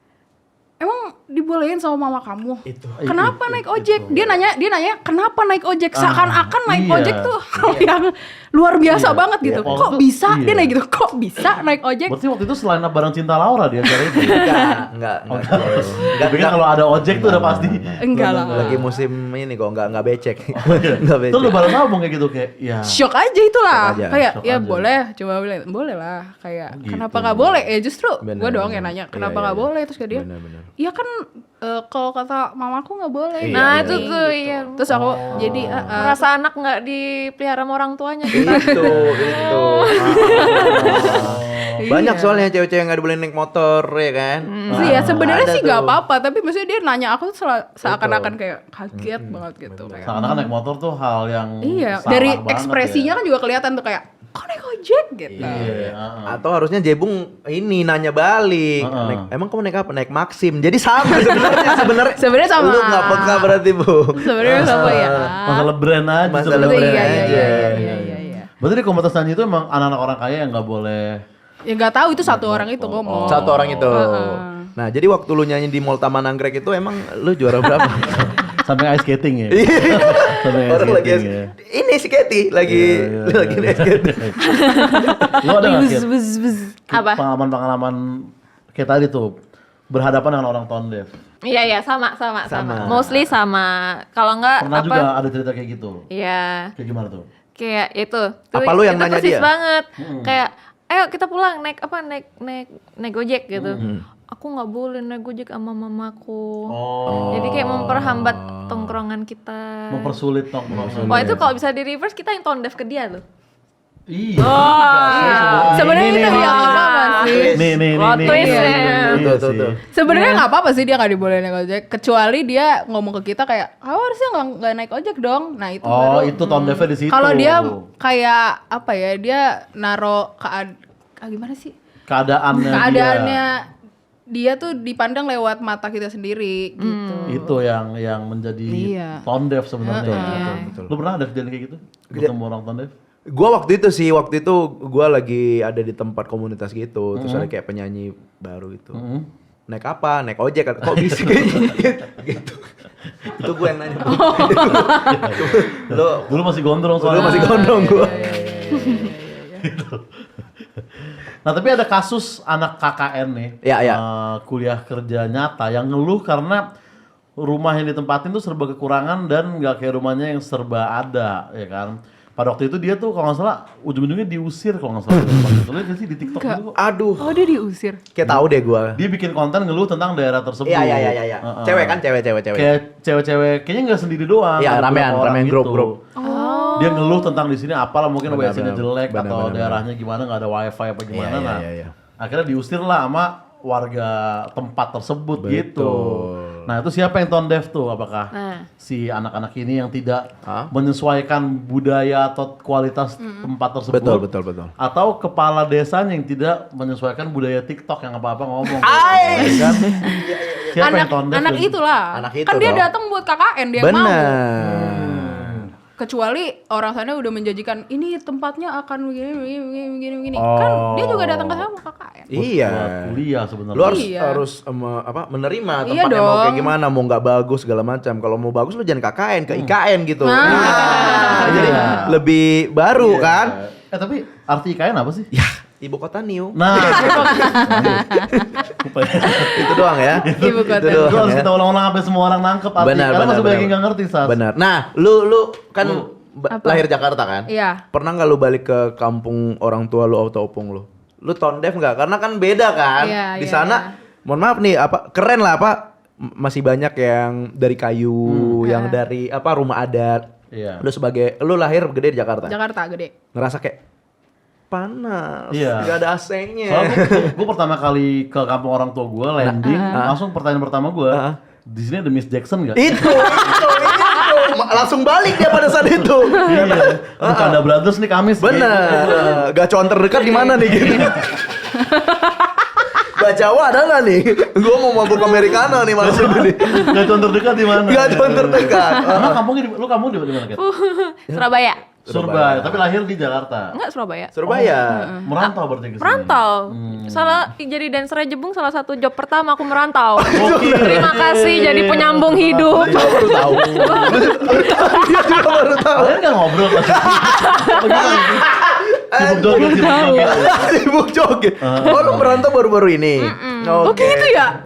Emang dibolehin sama mama kamu? Itu. Kenapa naik ojek? Dia nanya kenapa naik ojek? Seakan-akan naik iya. ojek tuh hal yang luar biasa banget gitu. Iya. Kok Oh, bisa? iya. Dia naik gitu. Kok bisa naik ojek? Berarti waktu itu selain barang cinta Laura dia acara itu. Enggak. Tapi kan kalau ada ojek tuh udah pasti. Enggak lah. Lagi musim ini kok enggak becek. Enggak becek. Terus lu baru ngomong kayak gitu kayak ya. Shock aja itulah. Shock aja. Kayak Shock ya aja. boleh, coba boleh lah. Kayak Gitu. kenapa nggak boleh? Ya justru Bener, gue doang bener. yang nanya Iya, kenapa iya, nggak iya. boleh terus ke dia. Bener. Iya kan kalau kata mamaku nggak boleh. Iya, Nah, iya. itu tuh iya. Terus aku jadi Merasa anak nggak dipelihara sama orang tuanya. Itu. Banyak soalnya cewek-cewek yang nggak boleh naik motor ya kan. sih ya sebenarnya Ada sih nggak tuh. apa-apa tapi maksudnya dia nanya aku tuh seakan-akan kayak kaget banget gitu kayak. Seakan-akan naik motor tuh hal yang Iya, salah dari banget ekspresinya ya. kan juga kelihatan tuh kayak kok naik ojek gitu. Iya, Atau harusnya Jebung ini nanya balik. Heeh. Emang kamu naik apa? Naik Maxim. Jadi sama sebenarnya. Sebenarnya sama. Lu nggak peka berarti, Bu. Sebenarnya sama ya. Masalah brand aja. Masalah sebenarnya. brand Iya, iya, aja. iya, iya, iya, iya. Berarti di komunitas nyanyi itu emang anak-anak orang kaya yang nggak boleh. Ya nggak tahu itu satu orang itu ngomong. Satu orang itu. Nah, jadi waktu lu nyanyi di Mall Taman Anggrek itu emang lu juara berapa? Sampai ice skating ya. Sampai ice Orang lagi skating ya. ini si Katy lagi lagi ice skating. Lo ada nggak Kit? Apa? Pengalaman-pengalaman kayak tadi tuh berhadapan dengan orang tone deaf. Iya, sama. Sama. Mostly sama. Kalau nggak Pernah apa? juga ada cerita kayak gitu. Iya. Kayak gimana tuh? Kayak itu. Apa lu yang itu nanya persis dia? banget. Kayak ayo kita pulang naik apa naik gojek gitu. Aku nggak boleh naik gojek sama mamaku. Oh. Jadi kayak memperhambat tongkrongan kita. Mempersulit nongkrong. Wah itu kalau bisa di reverse kita yang tone deaf ke dia loh. Iya. Sebenarnya itu nggak apa-apa sih. Nih. Plot twist ya. Iya Tuh. sih. Sebenarnya nggak apa-apa sih dia nggak dibolehin naik ojek, kecuali dia ngomong ke kita kayak, harusnya nggak naik ojek dong. Nah itu Oh, baru. itu tone deaf di situ. Kalau dia kayak apa ya, dia naro gimana sih? Keadaannya dia tuh dipandang lewat mata kita sendiri gitu. itu yang menjadi Iya. tone deaf sebenarnya. Betul. Lu pernah ada kejadian kayak gitu? Ketemu orang tone deaf? Gua waktu itu gua lagi ada di tempat komunitas gitu, terus ada kayak penyanyi baru gitu. Naik apa? Naik ojek. Kok bisa gitu. Itu gue yang nanya. Lu Dulu masih gondrong soalnya. masih gondrong gua. Nah tapi ada kasus anak KKN nih, Iya, iya. kuliah kerja nyata yang ngeluh karena rumah yang ditempatin tuh serba kekurangan dan nggak kayak rumahnya yang serba ada, ya kan? Pada waktu itu dia tuh kalau nggak salah ujung-ujungnya diusir kalau nggak salah. Lu lihat nggak sih di TikTok Enggak. dulu? Aduh, Oh dia diusir. kayak tahu deh gua. Dia bikin konten ngeluh tentang daerah tersebut. Iya. Cewek kan, cewek. Kayak cewek-cewek, kayaknya nggak sendiri doang. Iya, ada ramean, beberapa orang ramean gitu. grup. Dia ngeluh tentang di sini apalah mungkin Benar, WC-nya benar. jelek Benar, atau benar, daerahnya gimana nggak ada wifi apa gimana. Iya, Nah, iya. akhirnya diusir lah sama warga tempat tersebut gitu. Nah itu siapa yang tone deaf tuh? Apakah Nah. si anak-anak ini yang tidak Hah? menyesuaikan budaya atau kualitas tempat tersebut? Betul. Atau kepala desanya yang tidak menyesuaikan budaya TikTok yang apa-apa ngomong? Ais! Ya kan? Siapa yang tone deaf? Anak dan- itulah. Anak itu Kan dia dong. datang buat KKN dia yang mau. Benar. Kecuali orang sana udah menjanjikan ini tempatnya akan begini. Oh. Kan dia juga datang ke sana mau KKN. Iya. Buat kuliah sebenarnya. Lu harus Iya. menerima Iya tempatnya mau kayak dong. gimana, mau nggak bagus segala macam. Kalau mau bagus lu jangan KKN ke IKN gitu. Nah. Jadi lebih baru kan? Tapi arti IKN apa sih? Ya, ibu kota new. Nah, Itu doang ya. Ibu kota. Itu doang itu harus ya. kita ulang-ulang sampai semua orang nangkep arti. Benar, Karena benar, masih banyak benar. yang nggak ngerti, Sas. Benar. Nah, lu kan Apa? lahir Jakarta kan? Iya. Pernah nggak lu balik ke kampung orang tua lu atau opung lu? Lu tone deaf nggak? Karena kan beda kan. Iya, Di iya, sana, mohon maaf nih, keren lah masih banyak yang dari kayu, yang dari rumah adat. Iya. Lu lahir gede di Jakarta. Jakarta gede. Ngerasa kayak panas, Iya. nggak ada AC-nya. Soalnya gue pertama kali ke kampung orang tua gue landing, langsung pertanyaan pertama gue, di sini ada Miss Jackson nggak? itu. Langsung balik dia pada saat itu. Iya. Bukan ada Brothers nih Kamis. Bener. Gacauan terdekat di mana nih gitu. Gak Jawa ada nggak nih? Gue mau mabuk Americano nih maksudnya nih. Gacauan terdekat di mana? Gacauan terdekat. Emang kampung di mana? Kat? Surabaya. Surabaya, tapi lahir di Jakarta. Enggak Surabaya. Surabaya. Merantau berarti ke sini. Merantau. Jadi dancer Jebung salah satu job pertama aku merantau. Oke. Terima kasih jadi penyambung hidup. Dia baru tahu. Dia juga baru tahu. Kalian nggak ngobrol pas sibuk joget. Sibuk joget. Oh lu merantau baru-baru ini. Oke gitu ya?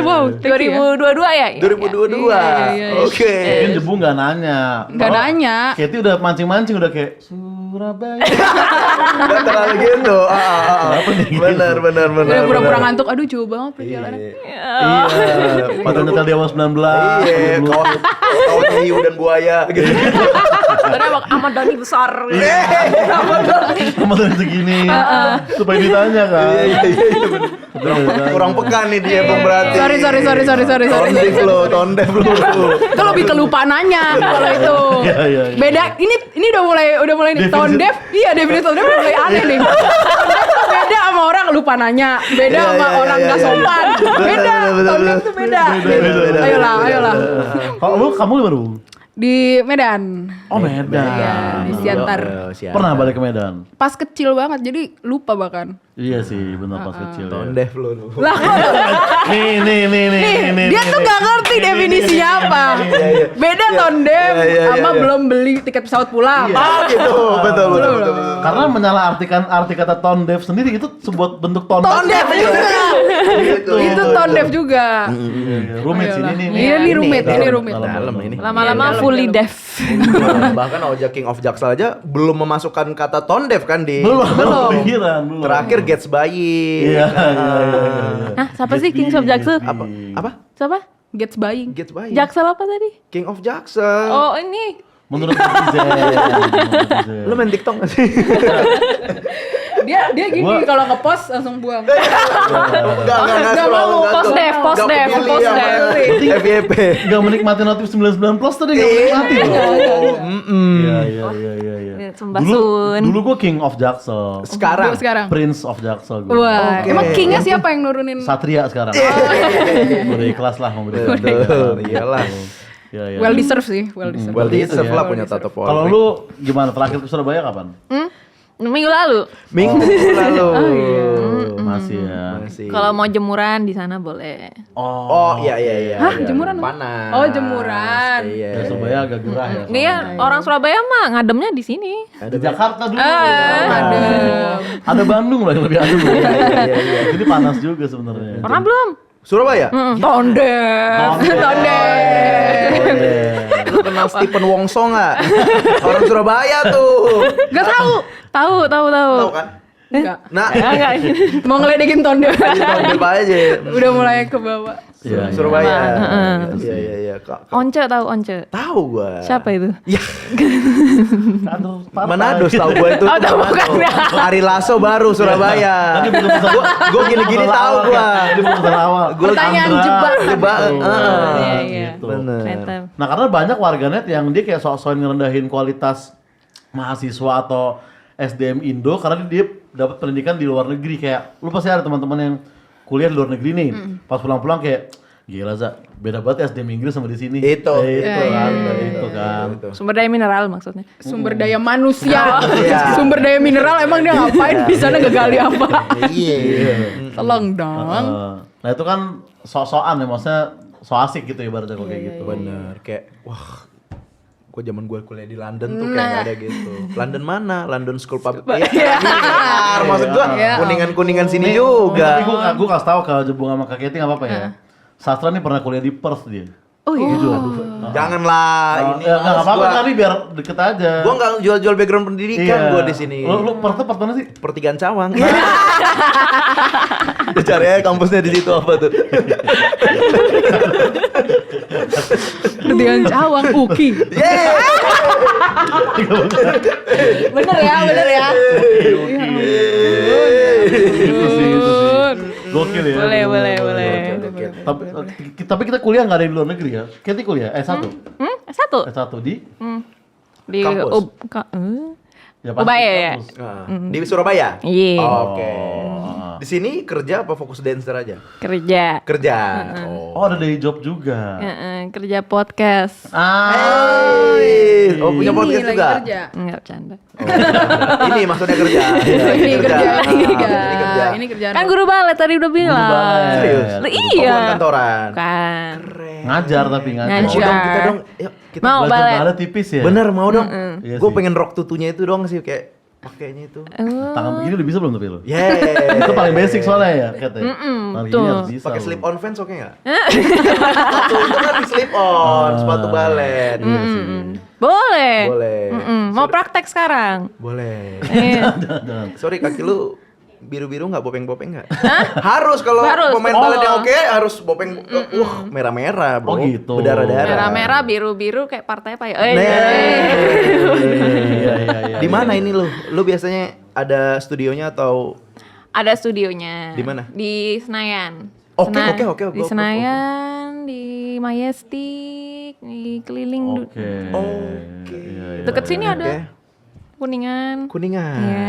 Wow, 2022 ya? 2022. Oke. Mungkin Jebu nggak nanya. Nggak nanya. Katie udah mancing-mancing udah kayak Surabaya. Gak terlalu gitu. Benar. Udah pura-pura ngantuk. Aduh jauh banget perjalanan. Iya. Pada nyetel di awal 19. Iya, kawan hiu dan buaya gitu. Karena Ahmad Dhani besar. Sama dari segini. Supaya ditanya kan. Iya. Kurang peka nih dia Bang berarti. Sorry. Tone deaf lo. Itu lebih kelupaan nanya kalau itu. Iya. Beda. Ini udah mulai nih. Tone Definisi- deaf. Iya definisi tone deaf udah mulai aneh nih. Tone deaf tuh beda sama orang lupa nanya. Beda Iya, sama iya, orang iya, nggak iya. sopan. Beda. Bener. Tone deaf tuh beda. Beda. Ayolah. Kalau kamu di mana, Bung? Di Medan. Oh, Medan. Iya, di Siantar. Pernah balik ke Medan? Pas kecil banget jadi lupa bahkan. Iya sih, benar pas kecil. Tone Ya. deaf lo. Lah Nih. dia tuh gak ngerti definisinya apa. Beda tone deaf sama belum beli tiket pesawat pulang. Ah gitu. Betul. Karena menyalahartikan arti kata tone deaf sendiri itu sebuah bentuk tone Tone deaf juga. Itu tone deaf juga. Iya, rumit sih ini. Iya ini rumit. Dalam ini. Lama-lama fully deaf. Bahkan Ojek King of Jaksel aja belum memasukkan kata tone deaf kan di Belum pikiran, belum. terakhir Gets Buying. Iya. Hah, siapa sih King of Jaksel? Apa? Siapa? Gets buying. Gets Buying. Jaksel apa tadi? King of Jaksel. Oh ini. Menurut netizen. Lu main TikTok gak sih? Dia gini kalau ngepost langsung buang. Enggak Nggak mau. Post dev. FYP. Gak menikmati notif 99 plus tadi gak menikmati loh. Iya. Sembasun. Dulu gue King of Jaksel. Sekarang. Prince of Jaksel gue. Wah, Oke. emang kingnya siapa yang nurunin? Satria sekarang. Udah ikhlas lah memberikan. Betul, iyalah. Iya. Well deserve sih, well deserve. Well deserve ya. lah punya tato Polri. Kalau lu gimana terakhir ke Surabaya kapan? Minggu lalu. Minggu lalu. Masih ya. Masih. Kalau mau jemuran di sana boleh. Oh iya. Hah, iya. jemuran? Panas. Oh, jemuran. Iya. Ya, Surabaya agak gerah ya. Dia orang Surabaya mah ngademnya di sini. Di Jakarta dulu. Adem. Ada Bandung loh yang lebih adem. Iya. Jadi panas juga sebenarnya. Pernah belum? Surabaya? Tonde. Lu kenal Stephen Wongso nggak? Orang Surabaya tuh. Gak tahu. Tahu. Tahu kan? Enggak. Nah, Enggak. Mau ngeledekin tonde. tahun depan aja. Udah mulai ke bawah. Iya, iya. Surabaya. Gitu sih. Iya. Once tahu Once? Tahu gua. Siapa itu? Ya, Kader partai. Manado tahu gua itu. Oh, tahu Manado. bukan ya. Ari Lasso baru Surabaya. Tadi belum pesan Gua gini-gini tahu gua. Ini belum pesan awal. Gua Pertanyaan Andra. jebak. Jebak. Iya, iya. Gitu. Bener. Ternyata. Nah karena banyak warganet yang dia kayak sok-sokan ngerendahin kualitas mahasiswa atau SDM Indo karena dia dapat pendidikan di luar negeri. Kayak lu pasti ada teman-teman yang kuliah di luar negeri nih, pas pulang-pulang kayak gila Za, beda banget SDM Inggris sama di sini. Itu. Itu kan, itu kan. Itu. Sumber daya mineral maksudnya. Sumber daya manusia. Iya. Sumber daya mineral emang dia ngapain di sana ngegali apa? Iya. Tolong dong. Nah itu kan sok-sokan ya, maksudnya so asik gitu ibaratnya kalau kayak gitu. Bener, kayak wah, gue zaman gue kuliah di London tuh kayak gak ada gitu. London mana? London School Public. Iya, maksud gue kuningan-kuningan sini juga. Tapi gue kasih tau ke Jebung sama Kak Keti nggak apa-apa ya. Sastra nih pernah kuliah di Perth dia. Oh iya. Jujur. Janganlah ini. Ya nggak apa-apa kali biar deket aja. Gue nggak jual-jual background pendidikan gue di sini. Lu Perth tuh Perth mana sih? Pertigaan Cawang. Cari aja kampusnya di situ apa tuh. Pertigaan Cawang, Uki. Yeah. Bener ya. Itu sih. Gokil ya. Boleh. Tapi kita kuliah nggak ada di luar negeri ya. Keti kuliah S1. S1? S1 di Di Kampus. ya pasti Ubaya ya? kampus. Di Surabaya. Iya. Oke. Di sini kerja apa fokus dancer aja? Kerja. Kerja. Oh ada day job juga. Kerja podcast. Hey. Oh punya Ini podcast lagi juga. kerja. Enggak bercanda. Ini maksudnya kerja. Ini kerja. Ini Ini kerjaan. Kan guru balet tadi udah bilang. balet. Serius? Lah, Oh, iya. bukan kantoran. Kan. Ngajar tapi ngajar. Ngajar. Mau dong kita dong. Yuk kita Mau Belajar balet. balet tipis ya. Bener mau dong. Iya Gue sih. pengen rock tutunya itu dong sih kayak pakainya itu. Tangan begini udah bisa belum tapi lu? Yeah. Itu paling basic soalnya ya katanya. Tangan begini betul. harus bisa. Pakai lu. slip on fans oke nggak? Sepatu itu kan slip on, sepatu balet. Iya sih. Boleh. Boleh. Mau praktek sekarang. Boleh. Iya. Jangan. Sorry kaki lu biru-biru nggak bopeng-bopeng nggak? Harus kalau Harus. pemain balet yang oke harus bopeng. Wah merah-merah bro. Oh, gitu. Berdarah-darah. Merah-merah, biru-biru kayak partai apa ya? Iya. Di mana ini lu? Lu biasanya ada studionya atau? Ada studionya. Di mana? Di Senayan. Oke. Di Senayan, di Majestic, di keliling. Oke. Oke. Deket sini Oke. ada. Kuningan. Kuningan. Ya.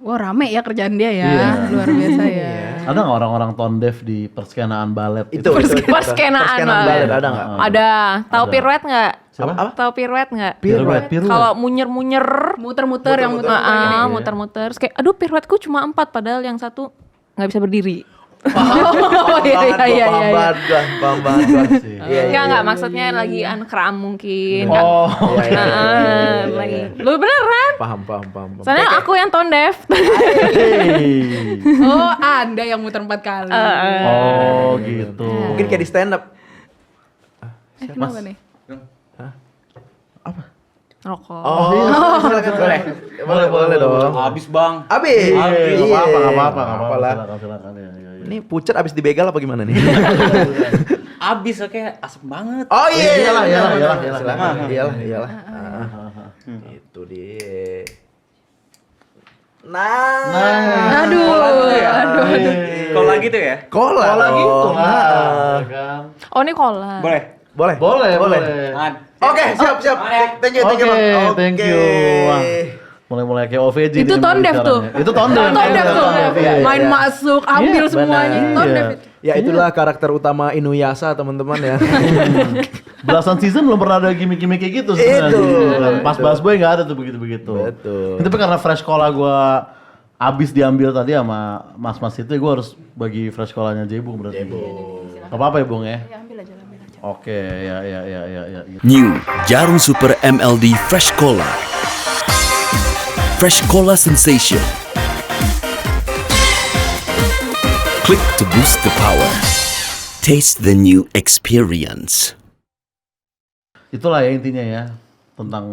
Wah rame ya kerjaan dia ya. Iya. Luar biasa ya. Ada nggak orang-orang tone deaf di perskenaan balet? Itu. Perskenaan balet balet. ada nggak? Ada. Tahu Ada. piruet nggak? Siapa? Tahu piruet nggak? Piruet. Kalau munyer-munyer, Muter-muter yang muter. muter-muter. Terus kayak, aduh piruetku cuma 4 padahal yang satu nggak bisa berdiri. Oh iya. Paham banget gua. Iya, Enggak, maksudnya lagi kram mungkin. Oh. Lagi. Lu beneran? Paham. Soalnya aku yang tone deaf. Hey. Oh Anda yang muter 4 kali. Oh gitu. Mungkin kayak di stand up. Kenapa nih? Rokok. Oh, silakan boleh. Boleh dong. Habis bang. Abis. Nggak apa-apa. lah. Silakan. Ya. Ini pucat abis dibegal apa gimana nih? Habis kayak asap banget. Oh iya. Iyalah. Silakan. Iyalah. Itu dia. Nah. Aduh. Kalau lagi tuh ya? Kola Gitu dong. lah. Kan. Oh, ini cola. Boleh. Boleh. Man. Oke, siap. Thank you, Oke, Bang. thank you. Wah. Mulai kayak OVJ Itu nih tone deaf sekarang tuh. ya. Itu tone deaf. Tone deaf tuh. Iya. Main masuk, ambil Iya, semuanya. benar. Tone Iya. deaf itu. Ya itulah karakter utama Inuyasha teman-teman ya. Belasan season belum pernah ada gimmick-gimmick kayak gitu Itu. sebenarnya. Pas bahas boy nggak ada tuh begitu-begitu. Betul. Tapi karena fresh cola gue abis diambil tadi sama mas-mas itu, gue harus bagi fresh colanya Jebung berarti. Gak apa-apa ya Bung ya? Ambil aja. Oke, ya. New Jarum Super MLD Fresh Cola. Fresh Cola Sensation. Click to boost the power. Taste the new experience. Itulah ya intinya ya tentang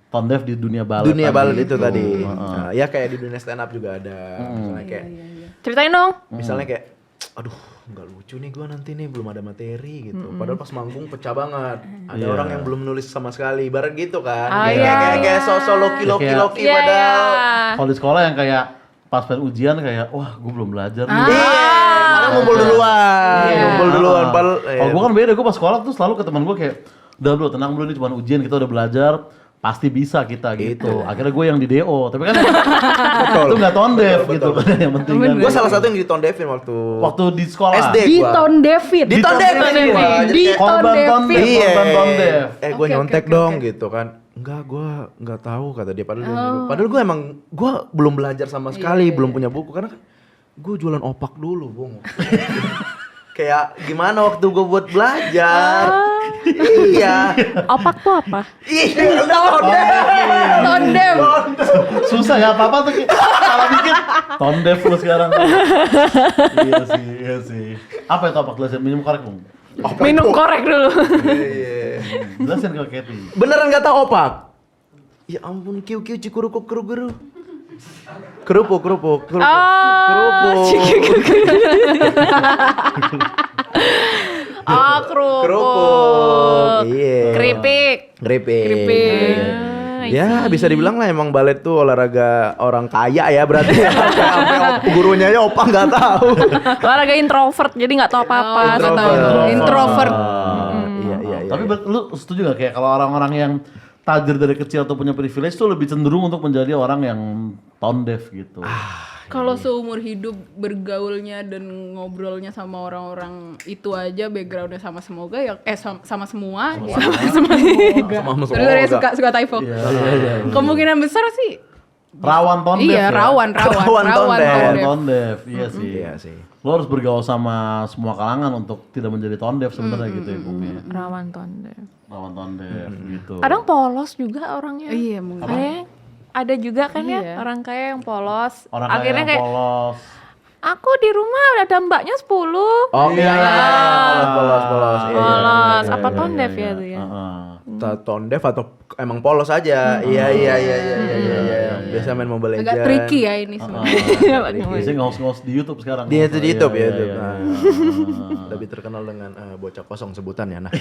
tone deaf di dunia balet. Dunia tadi balet itu tadi. Heeh. Nah, ya kayak di dunia stand up juga ada. Misalnya kayak Ceritain dong. misalnya kayak aduh nggak lucu nih gue nanti nih, belum ada materi gitu. Padahal pas manggung pecah banget. Ada orang yang belum nulis sama sekali, ibarat gitu kan. Ah, Kayak sosok Loki Iya, padahal. Kalau di sekolah yang kayak pas pengen ujian kayak wah gue belum belajar nih. Malah ngumpul duluan. Padahal Kalau gue kan beda, gue pas sekolah tuh selalu ke teman gue kayak udah bro tenang dulu, ini cuma ujian, kita udah belajar, pasti bisa kita gitu. Akhirnya gue yang di DO, tapi kan itu nggak tondef gitu kan yang penting kan. gue salah satu yang ditondevin waktu di sekolah. SD Di gua. Ton David. Ditondevin gua. Jadi Di kayak, Ton korban David. tondef, Iya. korban tondef. gue Oke, nyontek oke, dong oke. gitu kan. Enggak, gue nggak tahu kata dia. Padahal gue emang gue belum belajar sama sekali, belum punya buku karena kan gue jualan opak dulu, Bung. Kayak gimana waktu gue buat belajar? Iya. Opak tuh apa? Iya, udah Ton Dav. Susah ya apa-apa tuh salah dikit. Tondef lu sekarang. Iya sih. Apa itu apa jelasin minum korek Bung? Minum korek dulu. Jelasin ke Katy. Beneran nggak tahu opak? Ya ampun, kiu-kiu cikurukuk keruguru. Kerupuk. Oh, kerupuk. Kerupuk. Iya. Keripik. Keripik. Ah, Ya bisa dibilang lah emang balet tuh olahraga orang kaya ya berarti ya. Sampai gurunya ya opa nggak tahu. Olahraga introvert, jadi nggak tahu apa-apa. Introvert. Iya. Tapi lu setuju gak kayak kalau orang-orang yang tajir dari kecil atau punya privilege tuh lebih cenderung untuk menjadi orang yang tone deaf gitu. Kalau seumur hidup bergaulnya dan ngobrolnya sama orang-orang itu aja backgroundnya sama semoga ya sama semua ya. Sama Sorry, suka typo. Iya. Kemungkinan besar sih Rawan tone deaf iya ya? rawan tone deaf. Tone deaf, iya sih. Iya sih. Lo harus bergaul sama semua kalangan untuk tidak menjadi tone deaf sebenarnya gitu ya Bung ya. Rawan tonde. Rawan tone deaf gitu. Kadang polos juga orangnya. iya mungkin Ada juga kan Iya. ya orang kaya yang polos. Orang Akhirnya kaya yang kayak polos. aku di rumah ada mbaknya 10. Oh iya. Polos. Polos. Apa tone deaf ya tuh ya? Tone deaf atau emang polos aja. Iya. Biasa main Mobile Legends. agak tricky ya ini semua. Biasanya ngos-ngos di YouTube sekarang. Dia itu di YouTube ya. Iya. Lebih terkenal dengan bocah kosong sebutannya. Nah.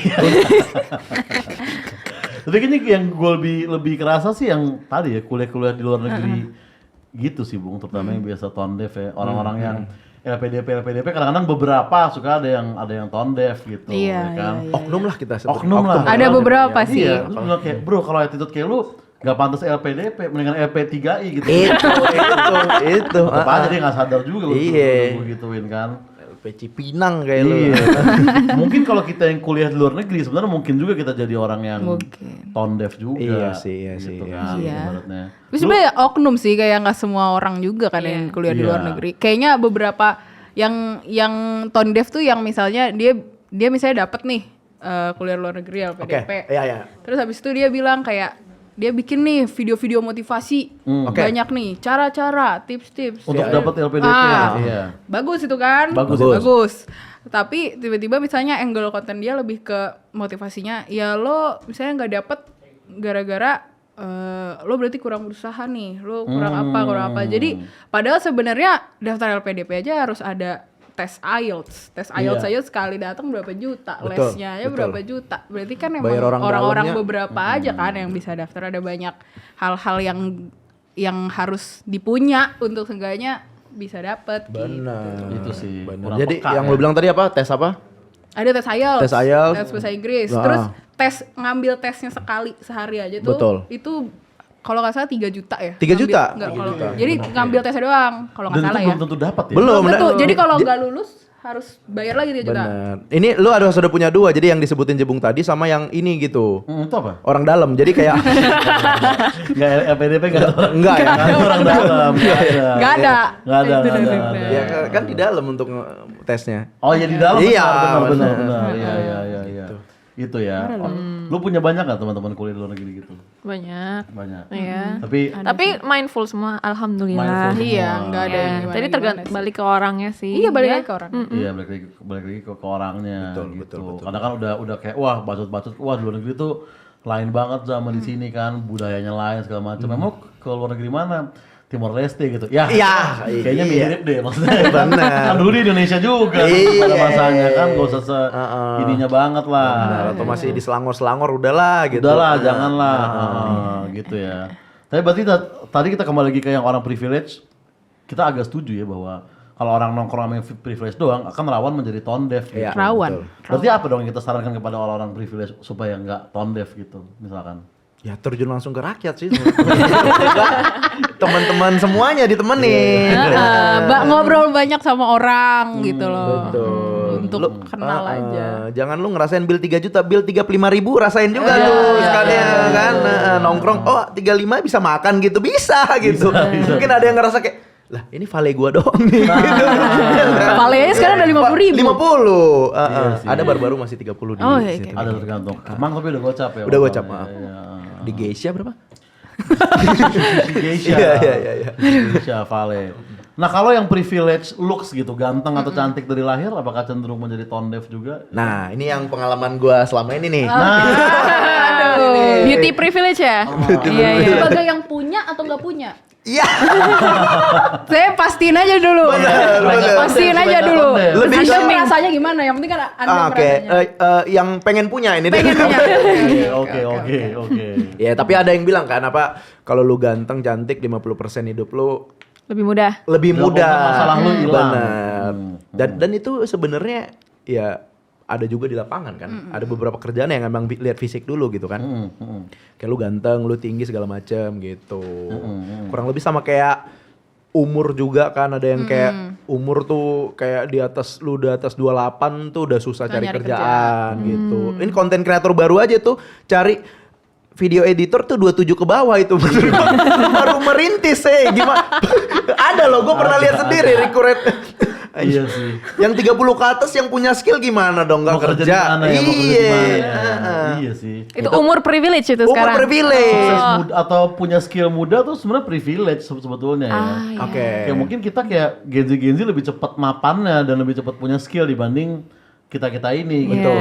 Tapi kayaknya yang gue lebih kerasa sih yang tadi ya kuliah-kuliah di luar negeri gitu sih Bung, terutama yang biasa tone deaf ya. Orang-orang yang LPDP kadang-kadang beberapa suka ada yang tone deaf gitu Iya, ya kan. iya. Oknum lah kita sebut. Oknum lah. Ada beberapa sih. Iya, terus bilang kayak bro kalau attitude kayak lu gak pantas LPDP, mendingan LP3I gitu. Itu. Tetep aja dia gak sadar juga lu Iya. gituin kan. LP Cipinang kayak lu. Iya. Mungkin kalau kita yang kuliah di luar negeri sebenarnya mungkin juga kita jadi orang yang Mungkin. tone deaf juga. Iya sih. Kan, Iya. ibaratnya. Terus sebenarnya oknum sih kayak nggak semua orang juga kan yang kuliah di luar Iya. negeri. Kayaknya beberapa yang tone deaf tuh yang misalnya dia misalnya dapat nih kuliah luar negeri Oke. LPDP. Iya. Terus habis itu dia bilang kayak dia bikin nih video-video motivasi Oke. banyak nih cara-cara, tips-tips. Untuk Ya. dapat LPDP iya. Bagus itu kan? Bagus. Tapi tiba-tiba misalnya angle konten dia lebih ke motivasinya, ya lo misalnya nggak dapet gara-gara lo berarti kurang berusaha nih, lo kurang apa. Jadi padahal sebenarnya daftar LPDP aja harus ada tes IELTS. Tes IELTS aja sekali datang berapa juta, Betul, lesnya aja betul. berapa juta. Berarti kan emang Bayar orang orang-orang dalamnya. beberapa aja kan yang bisa daftar, ada banyak hal-hal yang harus dipunya untuk seenggaknya bisa dapet gitu. Benar. Itu sih. Benar. kurang Jadi peka yang ya. lu bilang tadi apa? Tes apa? Ada tes IELTS, Tes IELTS. tes bahasa Inggris, Ah. terus ngambil tesnya sekali sehari aja tuh, Betul. itu kalau nggak salah 3 juta ya. 3 juta? Nggak, jadi ngambil tesnya doang, kalau nggak Dan salah itu ya. belum tentu dapat ya. Belum. Tentu. Nah, Jadi kalau nggak lulus harus bayar lagi 3 juta. Benar. Ini lu harus sudah punya dua. Jadi yang disebutin Jebung tadi sama yang ini gitu. Itu apa? Orang dalam. Jadi kayak Enggak LPDP enggak ada. enggak ya. Nggak ada orang dalam. Nggak ada. Enggak ada. Itu nggak ada, bener. nggak ada. Ya kan di dalam untuk tesnya. Oh ya di dalam Iya, benar. benar. Iya. Itu ya. Oh, lu punya banyak gak teman-teman kuliah di luar negeri gitu? Banyak. Banyak. Iya. Tapi mindful semua, alhamdulillah. Mindful. Iya, nggak ada Ya, yang gimana. tadi tergantung balik ke orangnya sih. Iya, balik Ya. lagi ke orang. iya balik lagi ke orangnya Betul, gitu. betul. Kadang kan udah kayak wah bacot-bacot wah di luar negeri tuh lain banget sama di sini kan, budayanya lain segala macam. Memang ke luar negeri mana? Timor Leste gitu. Ya. Iya, Kayaknya iya. mirip deh maksudnya. Bener. Kan dulu di Indonesia juga Iya. pada masanya kan gak usah ininya banget lah. Benar, atau masih di selangor-selangor udahlah gitu. Udahlah, janganlah. Gitu ya. Tapi berarti tadi kita kembali lagi ke yang orang privilege, kita agak setuju ya bahwa kalau orang nongkrong sama yang privilege doang akan rawan menjadi tone deaf gitu. Iya, Rawan. betul. Berarti apa dong yang kita sarankan kepada orang-orang privilege supaya nggak tone deaf gitu misalkan? Ya terjun langsung ke rakyat sih. Teman-teman semuanya ditemenin. Ngobrol banyak sama orang gitu loh. Betul. Untuk kenal aja. Jangan lu ngerasain bill 3 juta, bill 35.000 rasain juga tuh sekalian kan. Nongkrong, oh 35 bisa makan gitu, bisa gitu. Mungkin ada yang ngerasa kayak, lah ini vale gua doang nih. Gitu. Valenya sekarang udah 50.000. 50. Ada baru-baru masih 30 di Oh, iya, sini. Ada tergantung. Emang tapi udah gocap ya? Udah gocap, orangnya. maaf. Iya. Di Geisha berapa? Geisha. Iya. Geisha Vale. Nah kalau yang privilege looks gitu, ganteng atau cantik dari lahir, apakah cenderung menjadi tone deaf juga? Nah, ini yang pengalaman gua selama ini nih. Aduh. Beauty privilege ya? Iya, iya. Sebagai yang punya atau nggak punya? Iya. Saya pastiin aja dulu. Bener. Pastiin aja dulu. Lebih Anda ke- merasanya gimana? Yang penting kan Anda Oke, merasanya. yang pengen punya ini deh. Pengen punya. Oke. Ya, tapi ada yang bilang kan apa kalau lu ganteng cantik 50% hidup lu Lebih mudah. lebih Gak mudah. mungkin masalah lu hilang. Benar. Dan itu sebenarnya ya ada juga di lapangan kan. Ada beberapa kerjaan yang emang lihat fisik dulu gitu kan. Kayak lu ganteng, lu tinggi segala macam gitu. Kurang lebih sama kayak umur juga kan, ada yang kayak umur tuh kayak di atas lu udah atas 28 tuh udah susah cari nyari kerjaan gitu. Ini konten kreator baru aja tuh cari video editor tuh 27 ke bawah itu baru merintis gimana ada loh, gue pernah lihat sendiri recruit. Iya sih. Yang 30 ke atas yang punya skill gimana dong nggak Mau kerja kerja? di mana ya? Mau kerja di Iya. mana ya? Iya sih. Itu umur privilege itu Umur sekarang. privilege. Sukses muda atau punya skill muda tuh sebenarnya privilege sebetulnya ya. Oke. Kayak mungkin kita kayak Gen Z lebih cepat mapannya dan lebih cepat punya skill dibanding kita ini gitu,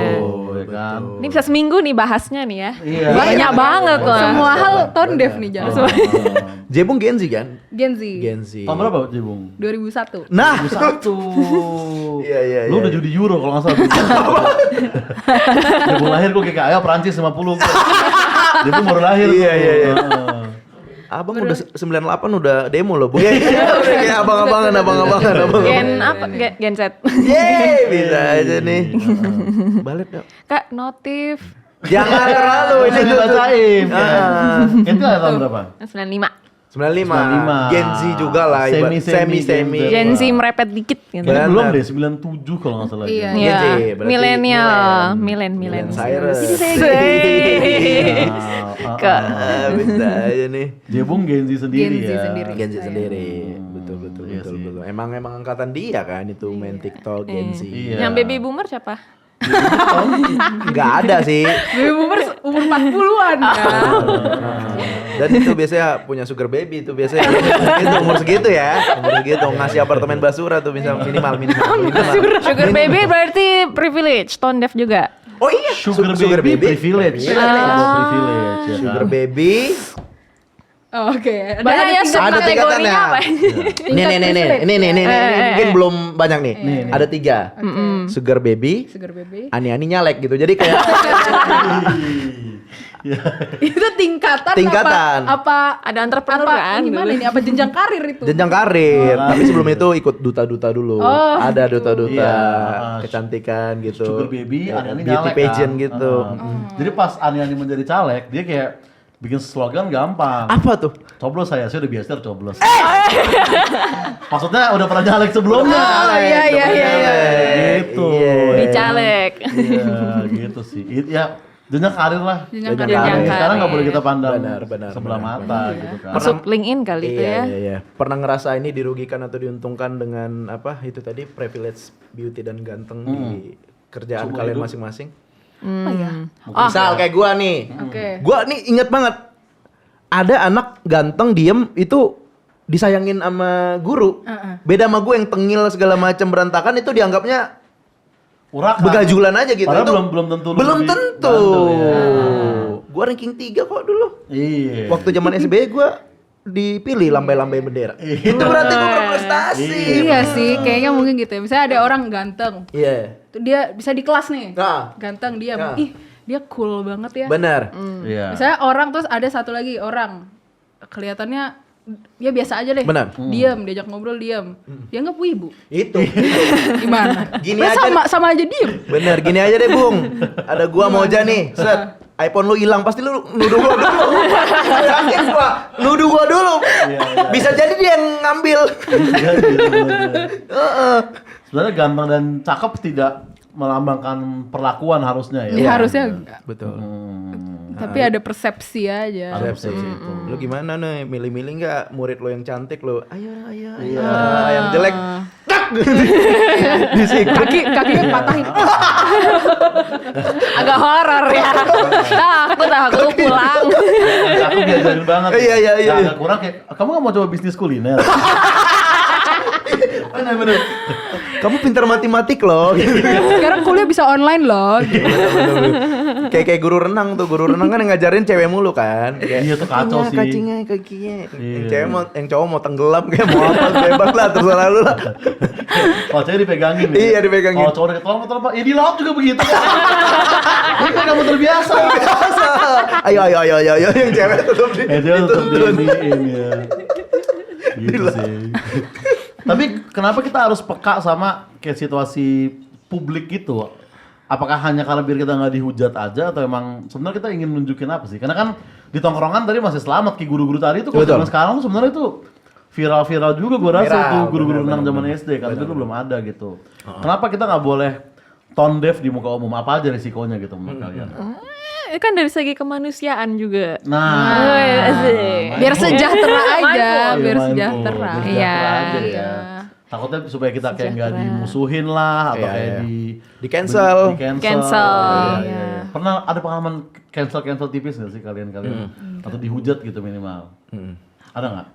ya kan? Ini bisa seminggu nih bahasnya nih ya. Iya. Banyak banget loh. Semua hal tone deaf nih jangan. Jebung Gen Z kan? Gen Z. Gen Z. Tahun berapa Jibung? 2001. Nah, 2001. Iya. Lu udah judi Euro kalau nggak salah. Jibung lahir gue kayak ayo Prancis 50. Jibung baru lahir. Iya, tuh. iya. Heeh. Abang udah 98 udah demo loh, Bu. Iya, udah kayak abang-abangan. Gen apa? Gen Z. Yeay, bisa aja nih. Balik dong. Kak, notif. Jangan terlalu ini Ini tuh. dibacain. Itu ada tahun berapa? 95. 95. Gen Z juga lah. Semi. Gen Z merepet dikit gitu. Kayaknya Benar. belum deh, 97 kalau nggak salah. Iya. Gen Z, Iya, berarti milenial, Milen milen. Cyrus. Kak. Bisa aja nih. Jebung Gen Z sendiri Gen Z ya. sendiri. Gen Z sendiri. Betul. Iya sih. Emang angkatan dia kan itu main TikTok Gen Z. Iya. Yang baby boomer siapa? Enggak ada sih. Baby boomer umur 40-an kan. Dan itu biasanya punya sugar baby itu biasanya itu umur segitu ya. Umur segitu ngasih apartemen basura tuh bisa minimal. Sugar baby berarti privilege, tone deaf juga. Oh iya, Sugar baby privilege. Iya. Sebuah privilege ya Sugar kan? baby. Oke. Banyak ya Ada subkategorinya tingkatannya. apa? Nih, mungkin belum banyak nih. Ada 3. Sugar baby, Sugar baby. ani-ani nyalek gitu. Jadi kayak Itu tingkatan. Tingkatan. Apa Ada entrepreneur apa kan gimana dulu. ini? Apa jenjang karir itu? jenjang karir. Tapi sebelum itu ikut duta-duta dulu. Oh. Ada duta-duta Iya. kecantikan gitu. Sugar baby, ani-ani beauty nyalek pageant kan? gitu. Jadi pas ani-ani menjadi caleg, dia kayak bikin slogan gampang. Apa tuh? Coblos saya udah biasa coblos. Maksudnya udah pernah caleg sebelumnya. iya. Gitu. Iya. Dicalek. Iya, gitu sih. Ya, jenjang karir lah. Jenjang karir. Sekarang karir. nggak boleh kita pandang Benar, sebelah benar, mata gitu kan. Masuk LinkedIn kali itu ya. Iya. Pernah ngerasa ini dirugikan atau diuntungkan dengan apa itu tadi privilege beauty dan ganteng di kerjaan Seumur kalian hidup. masing-masing? Oh ya. Misal kayak gua nih. Oke. Gua nih inget banget. Ada anak ganteng diem itu disayangin sama guru. Beda sama gue yang tengil segala macam berantakan itu dianggapnya Urakan. begajulan aja gitu. Padahal Itu belum tentu lu Belum lebih tentu. ganteng, ya. Gua ranking 3 kok dulu. Iya. Waktu zaman SBY gua dipilih lambai-lambai bendera. Itu berarti gue berprestasi. Iya sih, kayaknya mungkin gitu ya. Misalnya ada orang ganteng, Iya. tuh dia bisa di kelas nih, Nah. ganteng diam, Nah. ih dia cool banget ya. Benar. Iya. Misalnya orang terus ada satu lagi orang kelihatannya ya biasa aja deh, Benar. diam, diajak ngobrol diam, dianggap wibu. Itu. Gimana? Gini Lah, aja. sama aja diem. Bener, gini aja deh Bung. Ada gua mau aja nih, set. iPhone lu hilang, pasti lu nuduh gua dulu. Yakin gua, nuduh gua dulu. Bisa jadi dia yang ngambil. Sebenarnya ganteng dan cakep tidak melambangkan perlakuan harusnya ya. Ya, harusnya enggak. Betul. Tapi ada persepsi aja. Persepsi itu. Lu gimana nih, milih-milih nggak murid lu yang cantik lu? Ayo. Yang jelek, tak. Kakinya patahin. Agak horor ya. Takut pulang. Aku diajarin banget. Iya. Nah, agak kurang kayak, kamu nggak mau coba bisnis kuliner? Bener. Kamu pintar matematik loh. Sekarang kuliah bisa online loh. Kayak guru renang tuh, guru renang kan yang ngajarin cewek mulu kan. Iya, tuh kacau sih. Kakinya. Iya. Yang cowok mau tenggelam kayak mau apa bebas lah, terserah lu lah. Kalau cewek dipegangin ya? Iya, dipegangin. Kalau cowok udah tolong Pak. Ya di laut juga begitu. Ini kan kamu terbiasa. Ayo yang cewek tetap Dia tetap diiniin ya. Gitu sih. Tapi kenapa kita harus peka sama kayak situasi publik gitu? Apakah hanya karena biar kita nggak dihujat aja atau emang sebenarnya kita ingin nunjukin apa sih? Karena kan di tongkrongan tadi masih selamat ki guru-guru tadi itu kalau Betul. zaman sekarang tuh sebenarnya itu viral juga gue rasa Viral, tuh guru-guru bener, renang zaman SD kan itu belum ada gitu. Kenapa kita nggak boleh tone deaf di muka umum? Apa aja risikonya gitu menurut kalian? Kan dari segi kemanusiaan juga. Nah, asik. Biar sejahtera aja, Iya, biar mindful. sejahtera. Biar Iya. aja ya. Takutnya supaya kita kayak nggak dimusuhin lah atau Iya, kayak iya. di cancel. Cancel, Iya. iya. Pernah ada pengalaman cancel tipis nggak sih kalian? Atau dihujat gitu minimal? Ada nggak?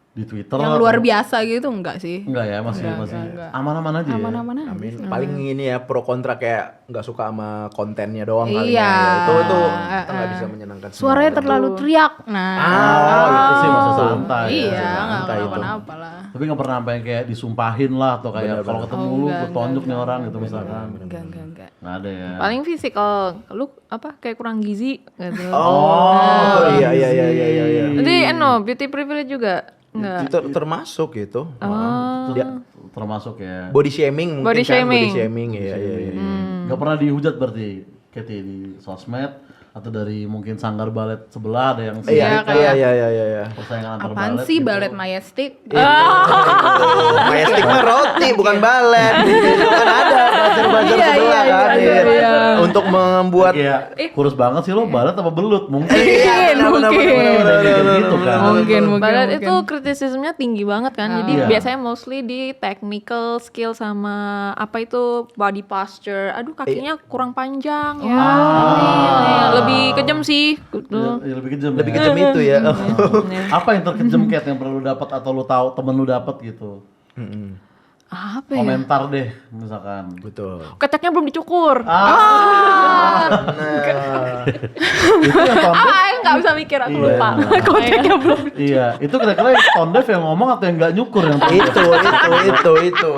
Di Twitter? Yang luar biasa gitu enggak sih? Enggak ya, masih enggak. aman-aman aja ya. Aman-aman aja. Amin. Paling ini ya pro kontra kayak nggak suka sama kontennya doang kali Iya. ya. Itu kita nggak bisa menyenangkan semua Suaranya orang. terlalu teriak. Nah. Oh, itu sih masih santai. Iya, ya. enggak santai itu. kenapa-napa lah. Tapi nggak pernah sampai yang kayak disumpahin lah atau kayak kalau ketemu lu enggak, gue tonjok nih orang gitu misalkan. Enggak. Nggak ada ya. Paling fisikal, lu apa kayak kurang gizi gitu. Oh, iya. Nanti beauty privilege juga enggak. Itu termasuk gitu. Itu termasuk ya. Body shaming mungkin Body kan, shaming. body shaming iya. Nggak pernah dihujat berarti Katy di sosmed atau dari mungkin sanggar balet sebelah ada yang Iya. persaingan antar Apaan balet sih gitu. balet majestic? Majestic mah roti bukan balet. Kan ada belajar sebelah kan. Iya. Untuk membuat Kayak kurus banget sih lo balet apa belut mungkin. benar. Gitu kan. Mungkin. Balet itu kritisismenya tinggi banget kan. Jadi Iya. biasanya mostly di technical skill sama apa itu body posture. Aduh kakinya kurang panjang ya. Lebih kejam sih. Gitu. Ya, lebih kejam. lebih ya. kejam itu ya. Apa yang terkejam Kat yang pernah lu dapat atau lu tahu temen lu dapat gitu? Apa ya? Komentar deh misalkan. Betul. Keteknya belum dicukur. Itu yang tone deaf. Nggak bisa mikir aku Iya. lupa. Keteknya belum. Iya, itu kira-kira yang tone deaf yang ngomong atau yang nggak nyukur yang tone deaf? Itu.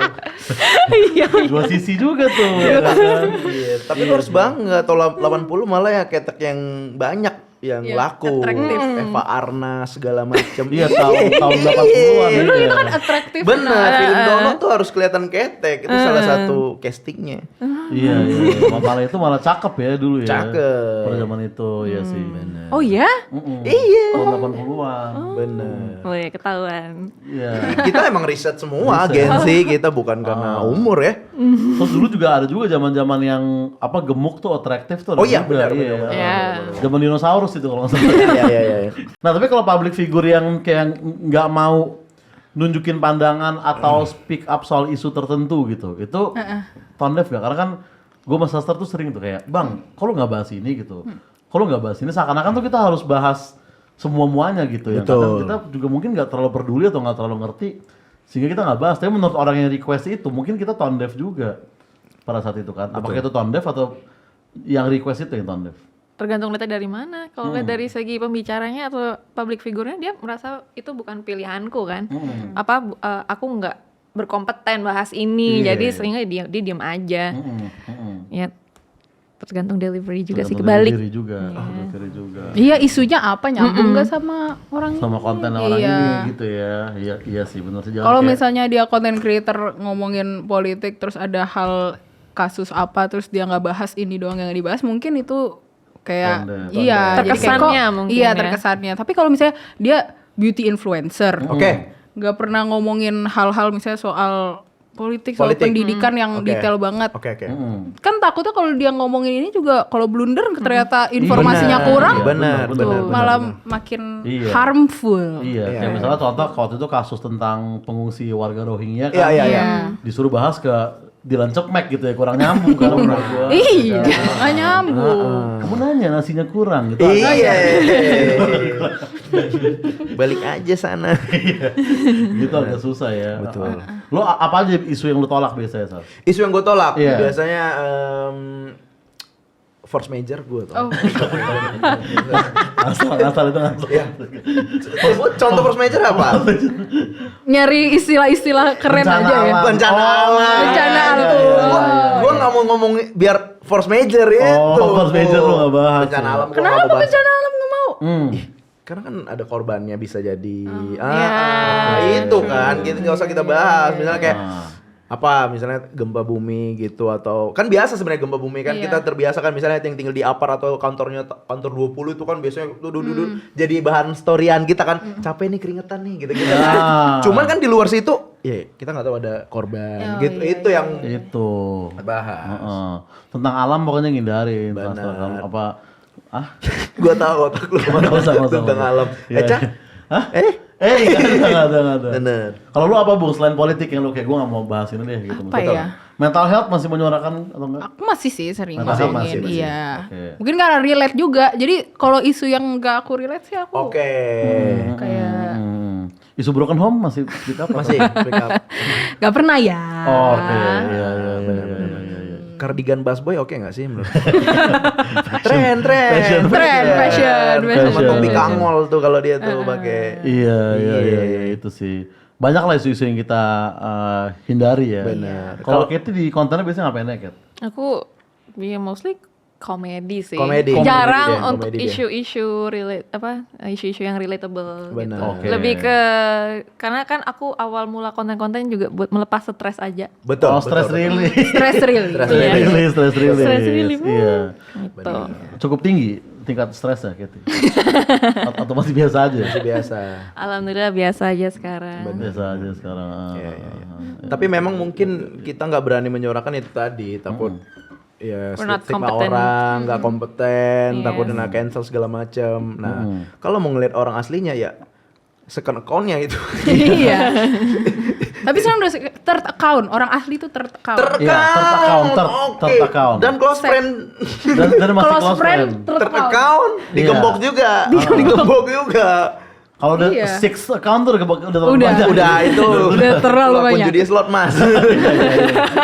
Dua sisi juga tuh. Ya kan? Iya, tapi lu harus bangga tahun 80 malah ya ketek yang banyak yang laku. atraktif. Eva Arnas segala macem. Iya, tahun 80-an Itu iya. kan atraktif. Benar, film Dono tuh harus kelihatan ketek. Itu salah satu castingnya. Iya. Malah itu malah cakep ya dulu ya. Cakep. Pada zaman itu ya sih. Oh ya? Iya. Tahun 80-an. Bener. Oh ya ketahuan. Iya. Kita emang riset semua agensi kita bukan karena umur ya. Terus dulu juga ada juga zaman-zaman yang apa gemuk tuh atraktif tuh. ada Oh iya, juga, benar. Ya. Zaman dinosaurus itu kalau nggak salah. Iya. Nah tapi kalau public figure yang kayak nggak mau nunjukin pandangan atau speak up soal isu tertentu gitu, itu tone deaf gak? Karena kan gue sama Saster tuh sering tuh kayak, bang, kalau nggak bahas ini gitu, kalau nggak bahas ini seakan-akan tuh kita harus bahas semua-muanya gitu ya. Betul. Kadang kita juga mungkin nggak terlalu peduli atau nggak terlalu ngerti, sehingga kita nggak bahas. Tapi menurut orang yang request itu, mungkin kita tone deaf juga pada saat itu kan. Apakah itu tone deaf atau yang request itu yang tone deaf? tergantung lihatnya dari mana. Kalau lihat dari segi pembicaranya atau public figure-nya, dia merasa itu bukan pilihanku kan. Aku nggak berkompeten bahas ini, jadi seringnya dia diem aja. Ya tergantung delivery juga sih, kebalik. Delivery juga. Iya, isunya apa, nyambung nggak sama orang Sama ini? konten orang Iya. ini gitu ya. Iya sih benar sih. Jangan Kalau kayak- misalnya dia content creator ngomongin politik, terus ada hal kasus apa, terus dia nggak bahas ini doang yang dibahas, mungkin itu kayak Konten. iya, jadi kayak Terkesannya kok- mungkin iya ya. terkesannya. Tapi kalau misalnya dia beauty influencer, Oke. nggak pernah ngomongin hal-hal misalnya soal politik, soal Politik. pendidikan yang Oke. detail banget. Oke. Kan takutnya kalau dia ngomongin ini juga kalau blunder ternyata informasinya Benar. kurang, Benar, tuh, benar, malah benar. makin Iya. harmful. Iya, Iya, kayak iya. misalnya contoh waktu itu kasus tentang pengungsi warga Rohingya Iya, kan. iya. Iya. Disuruh bahas ke Dilan Cekmek gitu ya, kurang nyambung kan menurut gua. Iya, nggak nyambung. Kamu nanya nasinya kurang gitu. Iya. Balik aja sana. Gitu agak susah ya. Betul. Lo apa aja isu yang lo tolak biasanya, Sal? Isu yang gue tolak Iya. biasanya force major gue tolak. Asal itu ngasal. Iya. Contoh force major apa? Nyari istilah-istilah keren Bencana aja ya. alam. Bencana alam. Bencana alam. Gue nggak mau ngomong biar force major itu. force major lu nggak bahas Bencana ya. alam. gua nggak Kenapa mau bahas. bencana alam nggak mau? Karena kan ada korbannya bisa jadi. ya. Itu kan, gitu nggak usah kita bahas. Misalnya kayak apa, misalnya gempa bumi gitu, atau kan biasa sebenarnya gempa bumi kan, Iya. kita terbiasa kan, misalnya yang tinggal di apar atau kantor 20 itu kan biasanya jadi bahan storyan kita kan, capek nih keringetan nih gitu-gitu kan. Cuman kan di luar situ ya kita nggak tahu ada korban gitu, itu yang Itu. bahas. Heeh. Tentang alam pokoknya ngindarin. Benar. Tentang apa? Gua tahu otak lu Nggak usah. tentang alam. Iya. Cah? Hah? Nggak ada. Bener. Kalau lu apa, Bung, selain politik yang lu kayak gue nggak mau bahas ini deh gitu. Apa Betul. ya? Mental health masih menyuarakan atau enggak? Aku masih sih sering Masih, ngomongin, masih. iya. Oke. Mungkin karena relate juga. Jadi kalau isu yang nggak aku relate sih aku Oke. kayak Isu broken home masih di apa? Masih pick up. nggak pernah ya. Oh, oke. Iya. Cardigan busboy oke nggak sih menurut? Tren. Fashion. Fashion. Sama topi Fashion. kangol tuh kalau dia tuh pakai. Iya, itu sih. Banyak lah isu-isu yang kita hindari ya. Benar. Kalau Katie di kontennya biasanya ngapain ya, Kat? Aku mostly komedi sih. Komedi. Jarang Komedi untuk dia. isu-isu yang relatable Benar. gitu. Oke. Lebih ke karena kan aku awal mula konten-konten juga buat melepas stres aja. Betul. Oh, stress release. Stress relief. Stress Iya. Stress release. Stress relief. Iya. Gitu. Cukup tinggi tingkat stresnya, Katie? Atau masih biasa aja? Masih biasa. Alhamdulillah biasa aja sekarang. Biasa aja sekarang. Tapi memang mungkin kita nggak berani menyuarakan itu tadi, takut ya We're not stigma competent. orang nggak kompeten, Yes. takut kena cancel segala macam. Nah, kalau mau ngeliat orang aslinya ya second account-nya itu. Iya. Tapi sekarang udah third account. Orang asli tuh third account. Iya, third account, Oke. third account. Dan close friend Dan masih Close friend third third account. account digembok juga. Digembok juga. Kalau udah Iya. six account tuh udah terlalu Udah. banyak. Udah itu. Udah terlalu akun banyak. judi slot, Mas.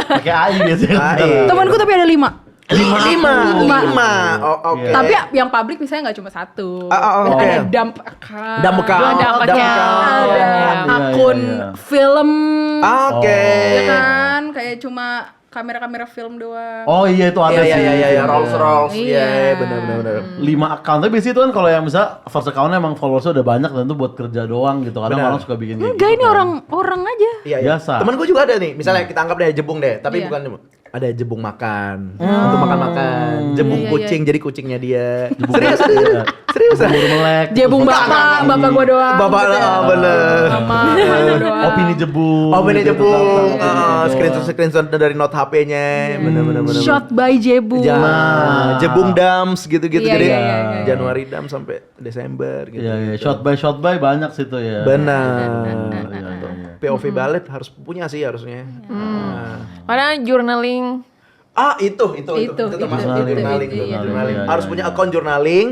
Pakai AI biasanya. AI. Temanku tapi ada 5. Lima. Oh, oke. Tapi yang publik misalnya nggak cuma satu. Oke. Ada dump account. Dump account. Ada Dump account. Ada Iya, akun iya. film. Oke. Ya kan, kayak cuma kamera-kamera film doang. Oh iya itu ada sih. Iya, Rolls. Iya. Iya, benar. 5 account, tapi biasanya itu kan kalau yang bisa first account-nya emang followersnya udah banyak dan itu buat kerja doang gitu. Kadang Benar. orang suka bikin kayak Enggak, gitu ini kan. orang aja. Iya, Biasa. Temen gue juga ada nih, misalnya kita anggap deh jebung deh, tapi Iya. bukan ada jebung makan. Untuk makan. Jebung Iya, kucing, jadi kucingnya dia. Serius. Iya. Serius. Bubur melek. Jebung bapak gua doang. Bapak gitu ya. bener. Sama gua doang. Opini jebung. Oh, ini gitu, jebung. gitu. Screenshot dari note HP-nya. Bener. Shot by Jebung. Nah, jebung dams gitu-gitu. Iya, Jadi iya, iya. Januari dams sampai Desember gitu. Iya, shot by banyak situ ya. Benar. Iya. POV ballet harus punya sih harusnya. Nah. Padahal journaling Itu termasuk itu, journaling. itu, iya. Journaling. Iya, Harus iya, punya iya. akun journaling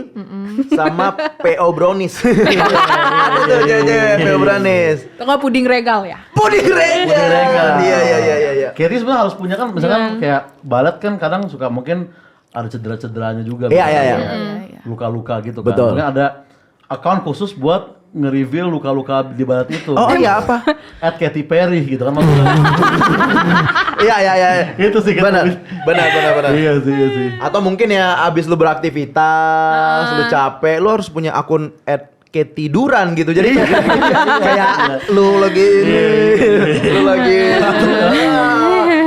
sama PO brownies. Itu cewek PO brownies. Atau nggak puding regal ya? Puding regal. regal. Iya. Katie sebenarnya harus punya kan, misalkan kayak balet kan kadang suka mungkin ada cedera-cederanya juga. Iya, iya, iya. Luka-luka gitu kan. Betul. Makanya ada account khusus buat nge-reveal luka-luka di barat itu. Oh iya apa? Katy Perry gitu kan maksudnya. Iya. Itu sih kita. Benar. Iya sih. Atau mungkin ya abis lu beraktivitas, lu capek, lu harus punya akun @ketiduran gitu. Jadi kayak lu lagi lu lagi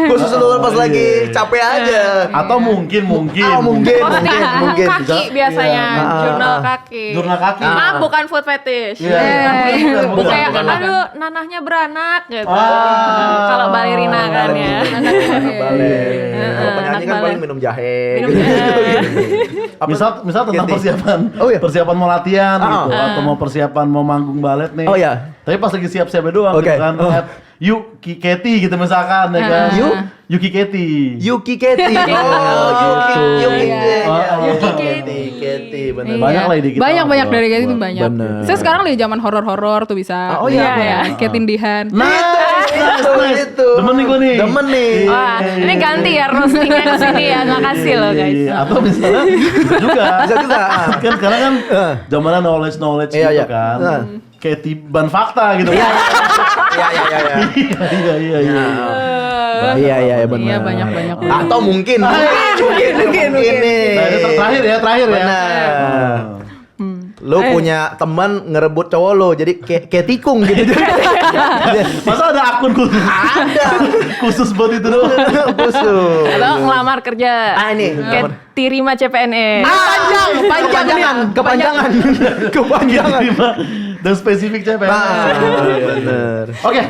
khusus lu pas lagi capek aja. Atau mungkin. Mungkin. Kaki biasanya, jurnal kaki. Jurnal kaki. Maaf, bukan food fetish. Iya. Bukan. Kayak aduh nanahnya beranak gitu. Ah. Kalau balerina kan ya. Balik. Kalau penyanyi kan Anak paling minum jahe. Minum gitu. jahe. Misal tentang Keti. persiapan. Oh, iya. Persiapan mau latihan gitu atau mau persiapan mau manggung balet nih. Oh, iya. Tapi pas lagi siap-siapnya doang Oke. gitu kan. Yuki Keti gitu misalkan ya kan. Yuki Keti. Yuki Keti. gitu. Yuki Keti, benar. Banyak lah di kita. Banyak dari kayak itu banyak. Bener. Saya sekarang lagi zaman horor-horor tuh bisa. Oh, iya. ya. Ketindihan. Nice. Itu. Demen nih gue nih. Demen nih. Wah, ini ganti ya roastingnya ke sini ya. Makasih loh guys. Iya, atau misalnya bisa juga. Bisa juga. Kan sekarang kan zamannya knowledge Iya, gitu iya. kan. Kayak tiban fakta gitu. Iya. Iya, benar. Iya banyak. Atau mungkin nih. Nah, ini terakhir ya. Benar. Lu punya teman ngerebut cowok lo, jadi kayak tikung gitu. Masa ada akun khusus? Ada. Khusus buat itu doang. Khusus. Atau ngelamar kerja. Ini. Kayak Tirima CPNS. Kepanjangan. Dan spesifik cewek. Bener. Oke,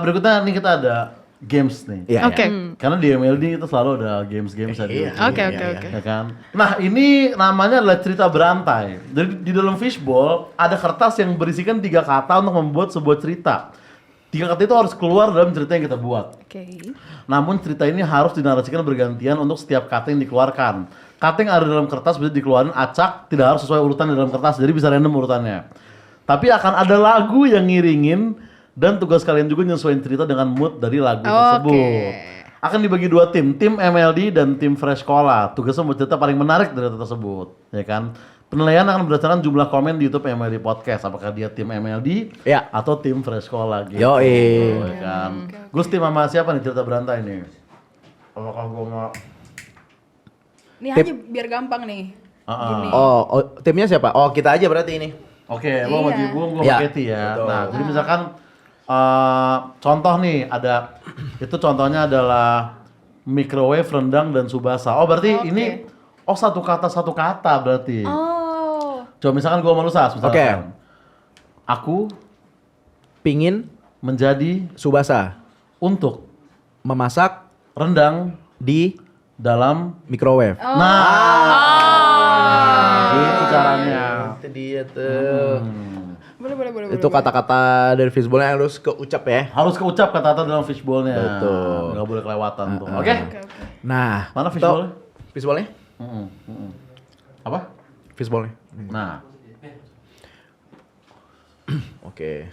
berikutnya nih kita ada games nih. Iya. Oke. Karena di MLD itu selalu ada games-games Iya. Oke. ya kan. Nah, ini namanya adalah cerita berantai. Jadi di dalam fishbowl ada kertas yang berisikan 3 kata untuk membuat sebuah cerita. 3 kata itu harus keluar dalam cerita yang kita buat. Oke. Namun cerita ini harus dinarasikan bergantian untuk setiap kata yang dikeluarkan. Kata yang ada dalam kertas bisa dikeluarin acak, tidak harus sesuai urutan di dalam kertas, jadi bisa random urutannya. Tapi akan ada lagu yang ngiringin dan tugas kalian juga nyesuaiin cerita dengan mood dari lagu tersebut. Akan dibagi 2 tim MLD dan tim Fresh Cola. Tugasnya membuat cerita paling menarik dari cerita tersebut, ya kan? Penilaian akan berdasarkan jumlah komen di YouTube MLD Podcast. Apakah dia tim MLD atau tim Fresh Cola gitu. Yoi. Ya kan. Gus tim sama siapa nih cerita berantai nih? Apakah gua nggak? Ini aja biar gampang nih. Gini. Oh, timnya siapa? Oh, kita aja berarti ini. Oke, lo sama Jibung, gue Iya. sama Keti ya. Betul. Nah, jadi misalkan contoh nih ada itu contohnya adalah microwave, rendang dan subasa. Oh, berarti ini satu kata berarti. Oh. Coba misalkan gue sama lu Sas, misalkan. Oke. Aku Pingin menjadi Subasa untuk memasak rendang di dalam microwave. gitu caranya. Itu dia tuh. Boleh. Itu kata-kata dari fishbowl yang harus keucap ya. Harus keucap kata-kata dalam fishbowl-nya. Betul. Nggak boleh kelewatan tuh. Oke? Nah, Mana fishbowl-nya? Fishbowl-nya? Apa? Fishbowl-nya. Nah, Oke.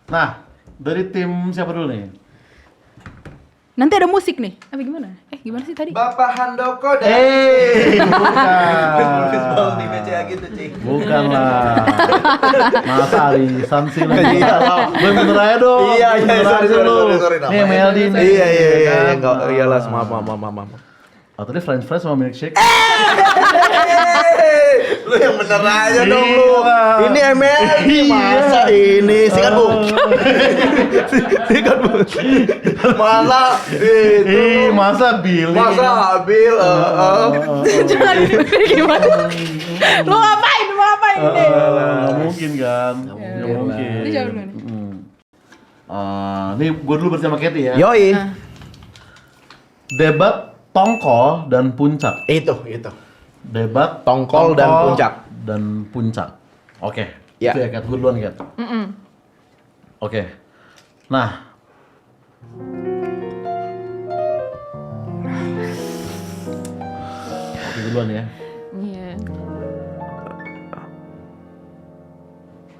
Nah, dari tim siapa dulu nih? Nanti ada musik nih. Apa gimana? Gimana sih tadi? Bapak Handoko Bukan. fishbowl di BCA gitu, Cing. Bukan lah. Masa arisan sih lu. Bener aja dong. Iya, Bener aja sorry, lu. sorry, Nih MLD nih. Iya, kan? enggak iyalah, maaf. Oh, tadi french fries sama milkshake. Lu yang bener aja dong Iya. lu. Ini MLD masa ini sikat Bu. Sikat Bu. Masa itu. Masa Billy. Masa Abil Jangan gimana? Lu ngapain ini? Nggak mungkin kan? Nggak mungkin. Ini jawab dulu nih. Nih gue dulu bersama Keti ya. Yoi. Debat tongkol dan puncak. Itu. Debat Tongkol dan puncak. Dan puncak. Oke. Ya. Itu ya Kat, gue duluan Kat. Oke. Nah. Oke, gue duluan ya. Iya.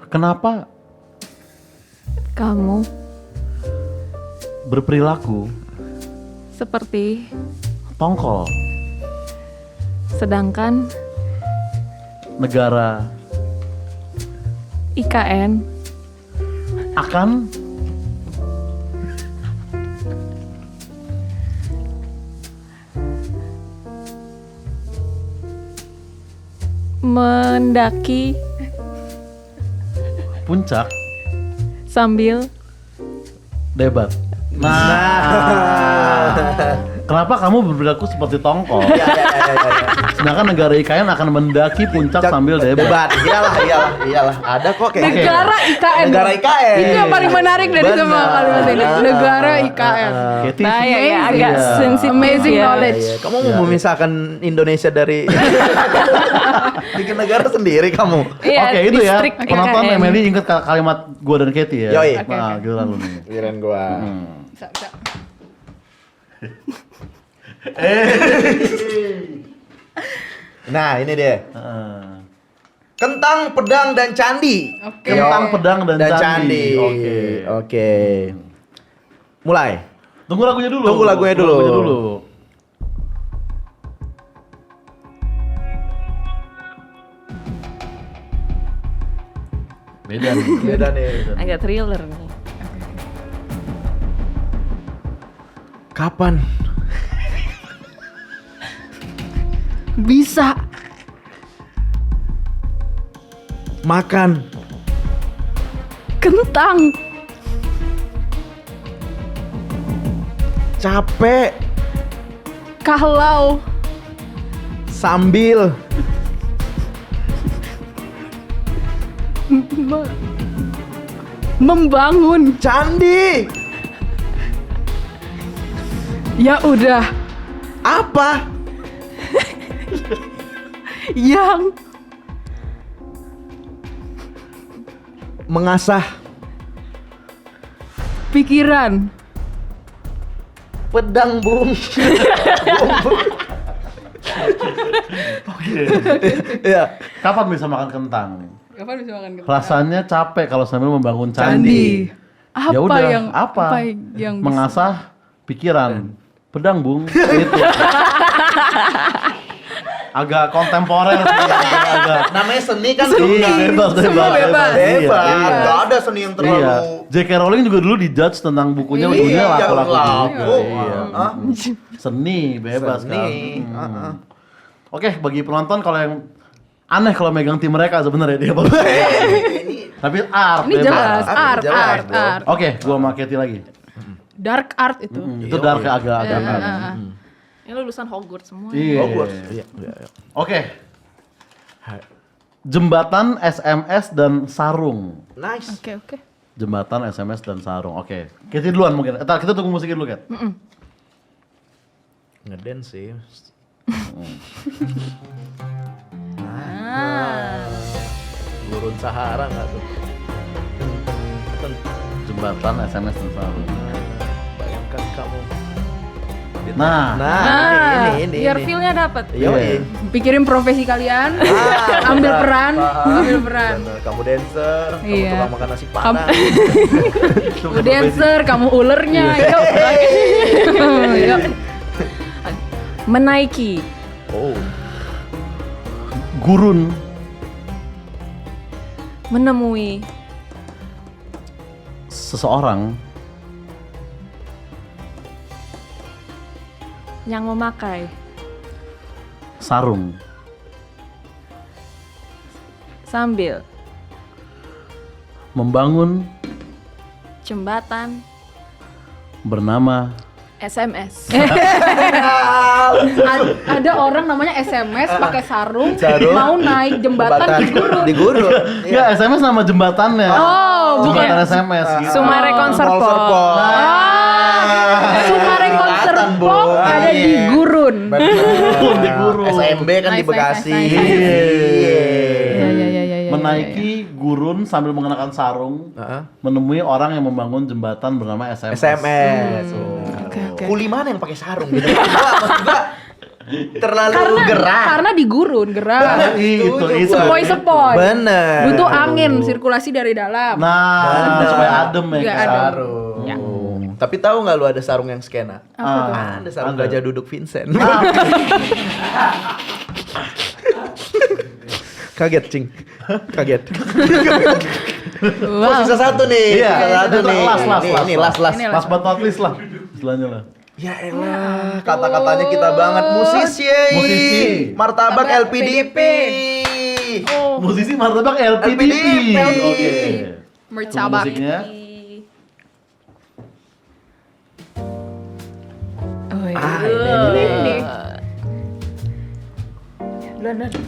Kenapa Kamu berperilaku seperti tongkol Sedangkan negara IKN akan mendaki puncak sambil debat. Kenapa kamu berperilaku seperti tongkol? Sedangkan negara IKN akan mendaki puncak sambil debat. Iyalah. Ada kok kayak Negara IKN. Negara IKN. Itu yang paling menarik dari Benar. semua kalimat ini. Negara IKN. Katie, nah ya, Amazing. agak Iya. sensitif Amazing ya. knowledge. Kamu mau memisahkan Indonesia dari bikin negara sendiri kamu. Iya, Oke, itu ya. distrik Penonton IKN. Emily ingat kalimat gue dan Katie ya. Yoi. Nah, giliran lu nih. Giliran gua. Bisa, bisa. Nah, ini dia. Heeh. Kentang, pedang, dan candi. Oke. Kentang, pedang, dan candi. Oke. Oke. Mulai. Tunggu lagunya dulu. Tunggu lagunya dulu. Beda nih. Beda nih. Agak thriller nih. Kapan? Bisa. Makan. Kentang. Capek. Kalau Sambil. membangun. Candi. Ya udah. Apa? Yang Mengasah. pikiran. Pedang, Bung. Iya. Kapan bisa makan kentang? Kapan bisa makan kentang? Rasanya capek kalau sambil membangun Candi. candi. Apa Ya udah, yang apa? yang bisa? Mengasah pikiran. Pedang, Bung. Gitu. Agak kontemporer sih, agak. Namanya seni kan. Iya, bebas. Semua bebas. Hebat. Iya. Gak ada seni yang terlalu. Iya. J.K. Rowling juga dulu dijudge tentang bukunya, Iya, ujungnya yang laku-laku laku. juga. Iya. Hah? Seni, bebas Seni. kan. Oke, bagi penonton kalau yang aneh kalau megang tim mereka sebenarnya dia. Tapi art. Ini bebas. jelas art, Jelas, art, bro. art. Oke, gua sama Katie lagi. Dark art itu. Itu dark agak-agak. Ini lulusan Hogwarts semua. Iya. Hogwarts. Iya. Oke. Jembatan SMS dan sarung. Nice. Oke, oke. Jembatan SMS dan sarung. Oke. Katie duluan mungkin. Entar kita tunggu musiknya dulu, Kat. Ngedance sih. Gurun Sahara nggak tuh? Jembatan SMS dan sarung. Bayangkan kamu. Nah. Ini. Biar feel-nya dapet. Yoi. Pikirin profesi kalian, ambil peran, ambil peran. Bener. Kamu dancer, kamu Iya. tukang makan nasi padang. Kamu dancer, kamu ulernya, yuk. Yuk. Menaiki Oh. Gurun. menemui Seseorang yang memakai sarung sambil membangun jembatan bernama SMS. Ada orang namanya SMS pakai sarung, Sarung. mau naik jembatan di gurun. Di gurun. ya SMS nama jembatannya. Oh, Jembatan bukan. SMS gitu. Sumare Konserpol. Sumare Konserpol Bung. ada di gurun. Gurun, di gurun. SMB kan di Nice, Bekasi. nice, nice, Iya. Iya. Menaiki gurun sambil mengenakan sarung, Heeh. menemui orang yang membangun jembatan bernama SMS. SMS. Oke. Kuli mana yang pakai sarung gitu? Maksud gua terlalu gerah. Karena di gurun gerah. Itu. Sepoi-sepoi. Bener. Butuh angin, sirkulasi dari dalam. Nah, supaya adem ya. Nggak kan? adem. Sarung. Tapi tahu nggak lu ada sarung yang skena? Apa tuh? Ada sarung Ada. gajah duduk Vincent. Kaget, Cing. Kaget. Wow. Oh, sisa satu nih. Iya, Sisa satu itu nih. Ini last. Ini Last but not least lah. Istilahnya lah. Ya elah, kata-katanya kita banget musisi. Musisi. Martabak LPDP. Musisi martabak LPDP. Oke. Martabak. Musiknya. Oh, iya. Ini.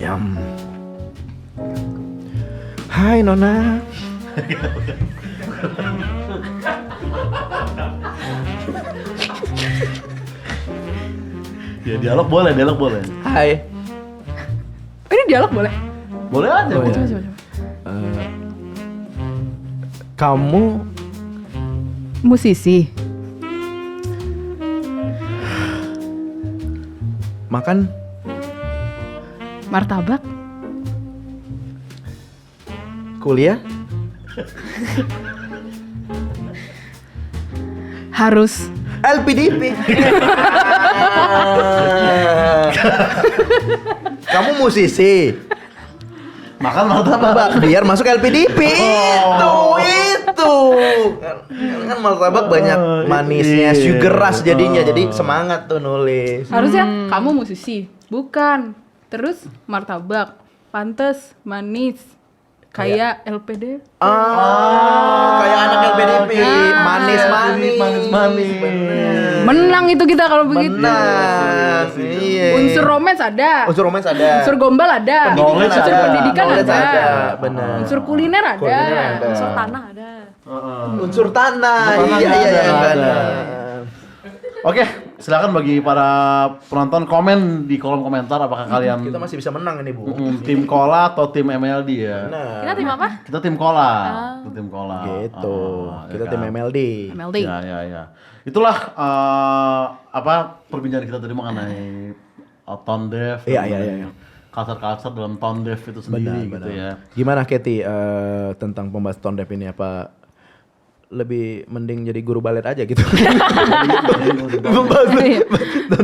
Yum. Hai Nona. Ya dialog boleh. Hai. Ini dialog boleh? Boleh aja. Oh, boleh. iya. Coba. Kamu Musisi. makan Martabak. kuliah? Harus. LPDP. Kamu musisi. Makan martabak. Biar masuk LPDP. Itu. Kan martabak banyak manisnya, Iya. sugar rush jadinya. Jadi semangat tuh nulis. Harusnya kamu musisi. Bukan. Terus martabak. Pantes, manis. Kayak LPD. Kayak anak LPDP. Manis-manis. Manis-manis. Menang itu kita kalau begitu. Benar. Iya. Unsur romance ada. Unsur romance ada. Unsur gombal ada. Knowledge Unsur ada. pendidikan Knowledge ada. ada. Benar. Unsur kuliner ada. Kuliner ada. Unsur tanah ada. Unsur tanah. Unsur tanah Iya, ada, benar. ada. Oke, silakan bagi para penonton komen di kolom komentar apakah kalian Kita masih bisa menang ini, Bu. tim Kola atau tim MLD ya. Nah. Kita tim apa? Kita tim Kola. Kita tim Kola. Gitu. Ya Kita kan? tim MLD. MLD. Ya. Itulah perbincangan kita tadi mengenai tone deaf. Iya. Culture dalam tone deaf itu sendiri gitu ya. Gimana Keti tentang pembahasan tone deaf ini, apa lebih mending jadi guru balet aja gitu?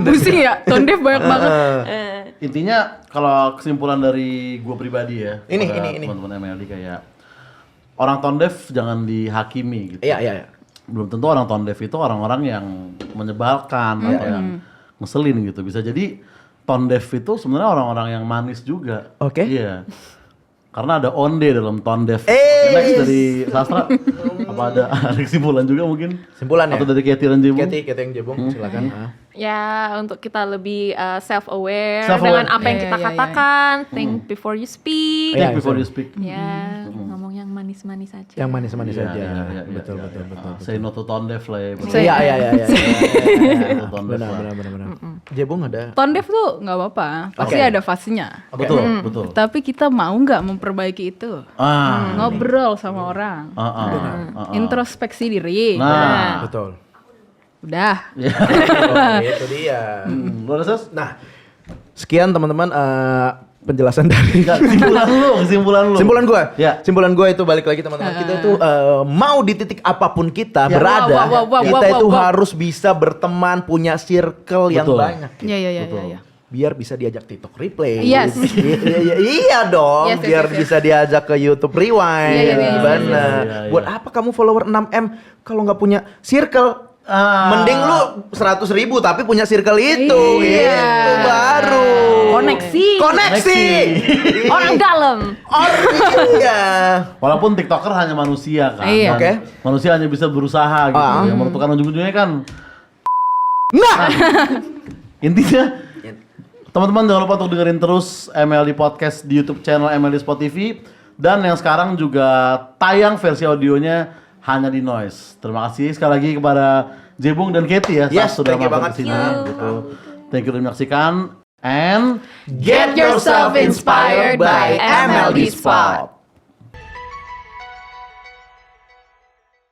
Pusing ya, tone deaf banyak banget. Intinya kalau kesimpulan dari gue pribadi ya, Ini. teman-teman MLD kayak orang tone deaf jangan dihakimi gitu. Iya. Belum tentu orang tone deaf itu orang-orang yang menyebalkan atau yang ngeselin gitu. Bisa jadi tone deaf itu sebenarnya orang-orang yang manis juga. Oke. Iya. Karena ada onde dalam tone deaf. Eh. Next dari sastra apa ada kesimpulan juga mungkin? Simpulan ya? Atau dari Keti dan Jebung? Keti yang jebung, silakan. Ya, untuk kita lebih self-aware Self-aware. dengan apa yang kita Iya. katakan. Think before you speak. Think Iya, before betul. you speak. Ya, ngomong yang manis-manis aja. Yang manis-manis Iya, aja. iya. Betul. Say no to tone deaf lah ya. Iya. Tone deaf lah. Benar. Jebung ada. Tone deaf tuh nggak apa-apa, pasti Oke. ada fasenya. Betul. Tapi kita mau nggak memperbaiki itu? Ngobrol sama orang, introspeksi diri. Nah. Betul. Udah. Itu dia. Lu ada Ses? Nah, sekian teman-teman penjelasan dari Kesimpulan lu. Simpulan gue, Ya. simpulan gue itu balik lagi teman-teman, kita itu mau di titik apapun kita Ya. berada, Wow, kita itu wow. harus bisa berteman, punya circle yang Betul. banyak, Iya. biar bisa diajak TikTok replay. Yes. Iya dong, Yes, biar yes. bisa diajak ke YouTube rewind. Iya. Benar. Iya. Buat apa kamu follower 6M kalau nggak punya circle? Mending lu 100.000 tapi punya circle itu, Iya. itu baru Koneksi. Orang dalam. Iya. Walaupun TikToker hanya manusia kan. Iya. Dan Oke. Manusia hanya bisa berusaha gitu. Yang menentukan ujung-ujungnya kan. Nah, Intinya teman-teman jangan lupa untuk dengerin terus MLD Podcast di YouTube channel MLD Spot TV. Dan yang sekarang juga tayang versi audionya hanya di Noise. Terima kasih sekali lagi kepada Jebung dan Keti ya. Yes, sudah thank you mampir banget. ke sini gitu. Thank you sudah menyaksikan. And get yourself inspired by MLD Spot.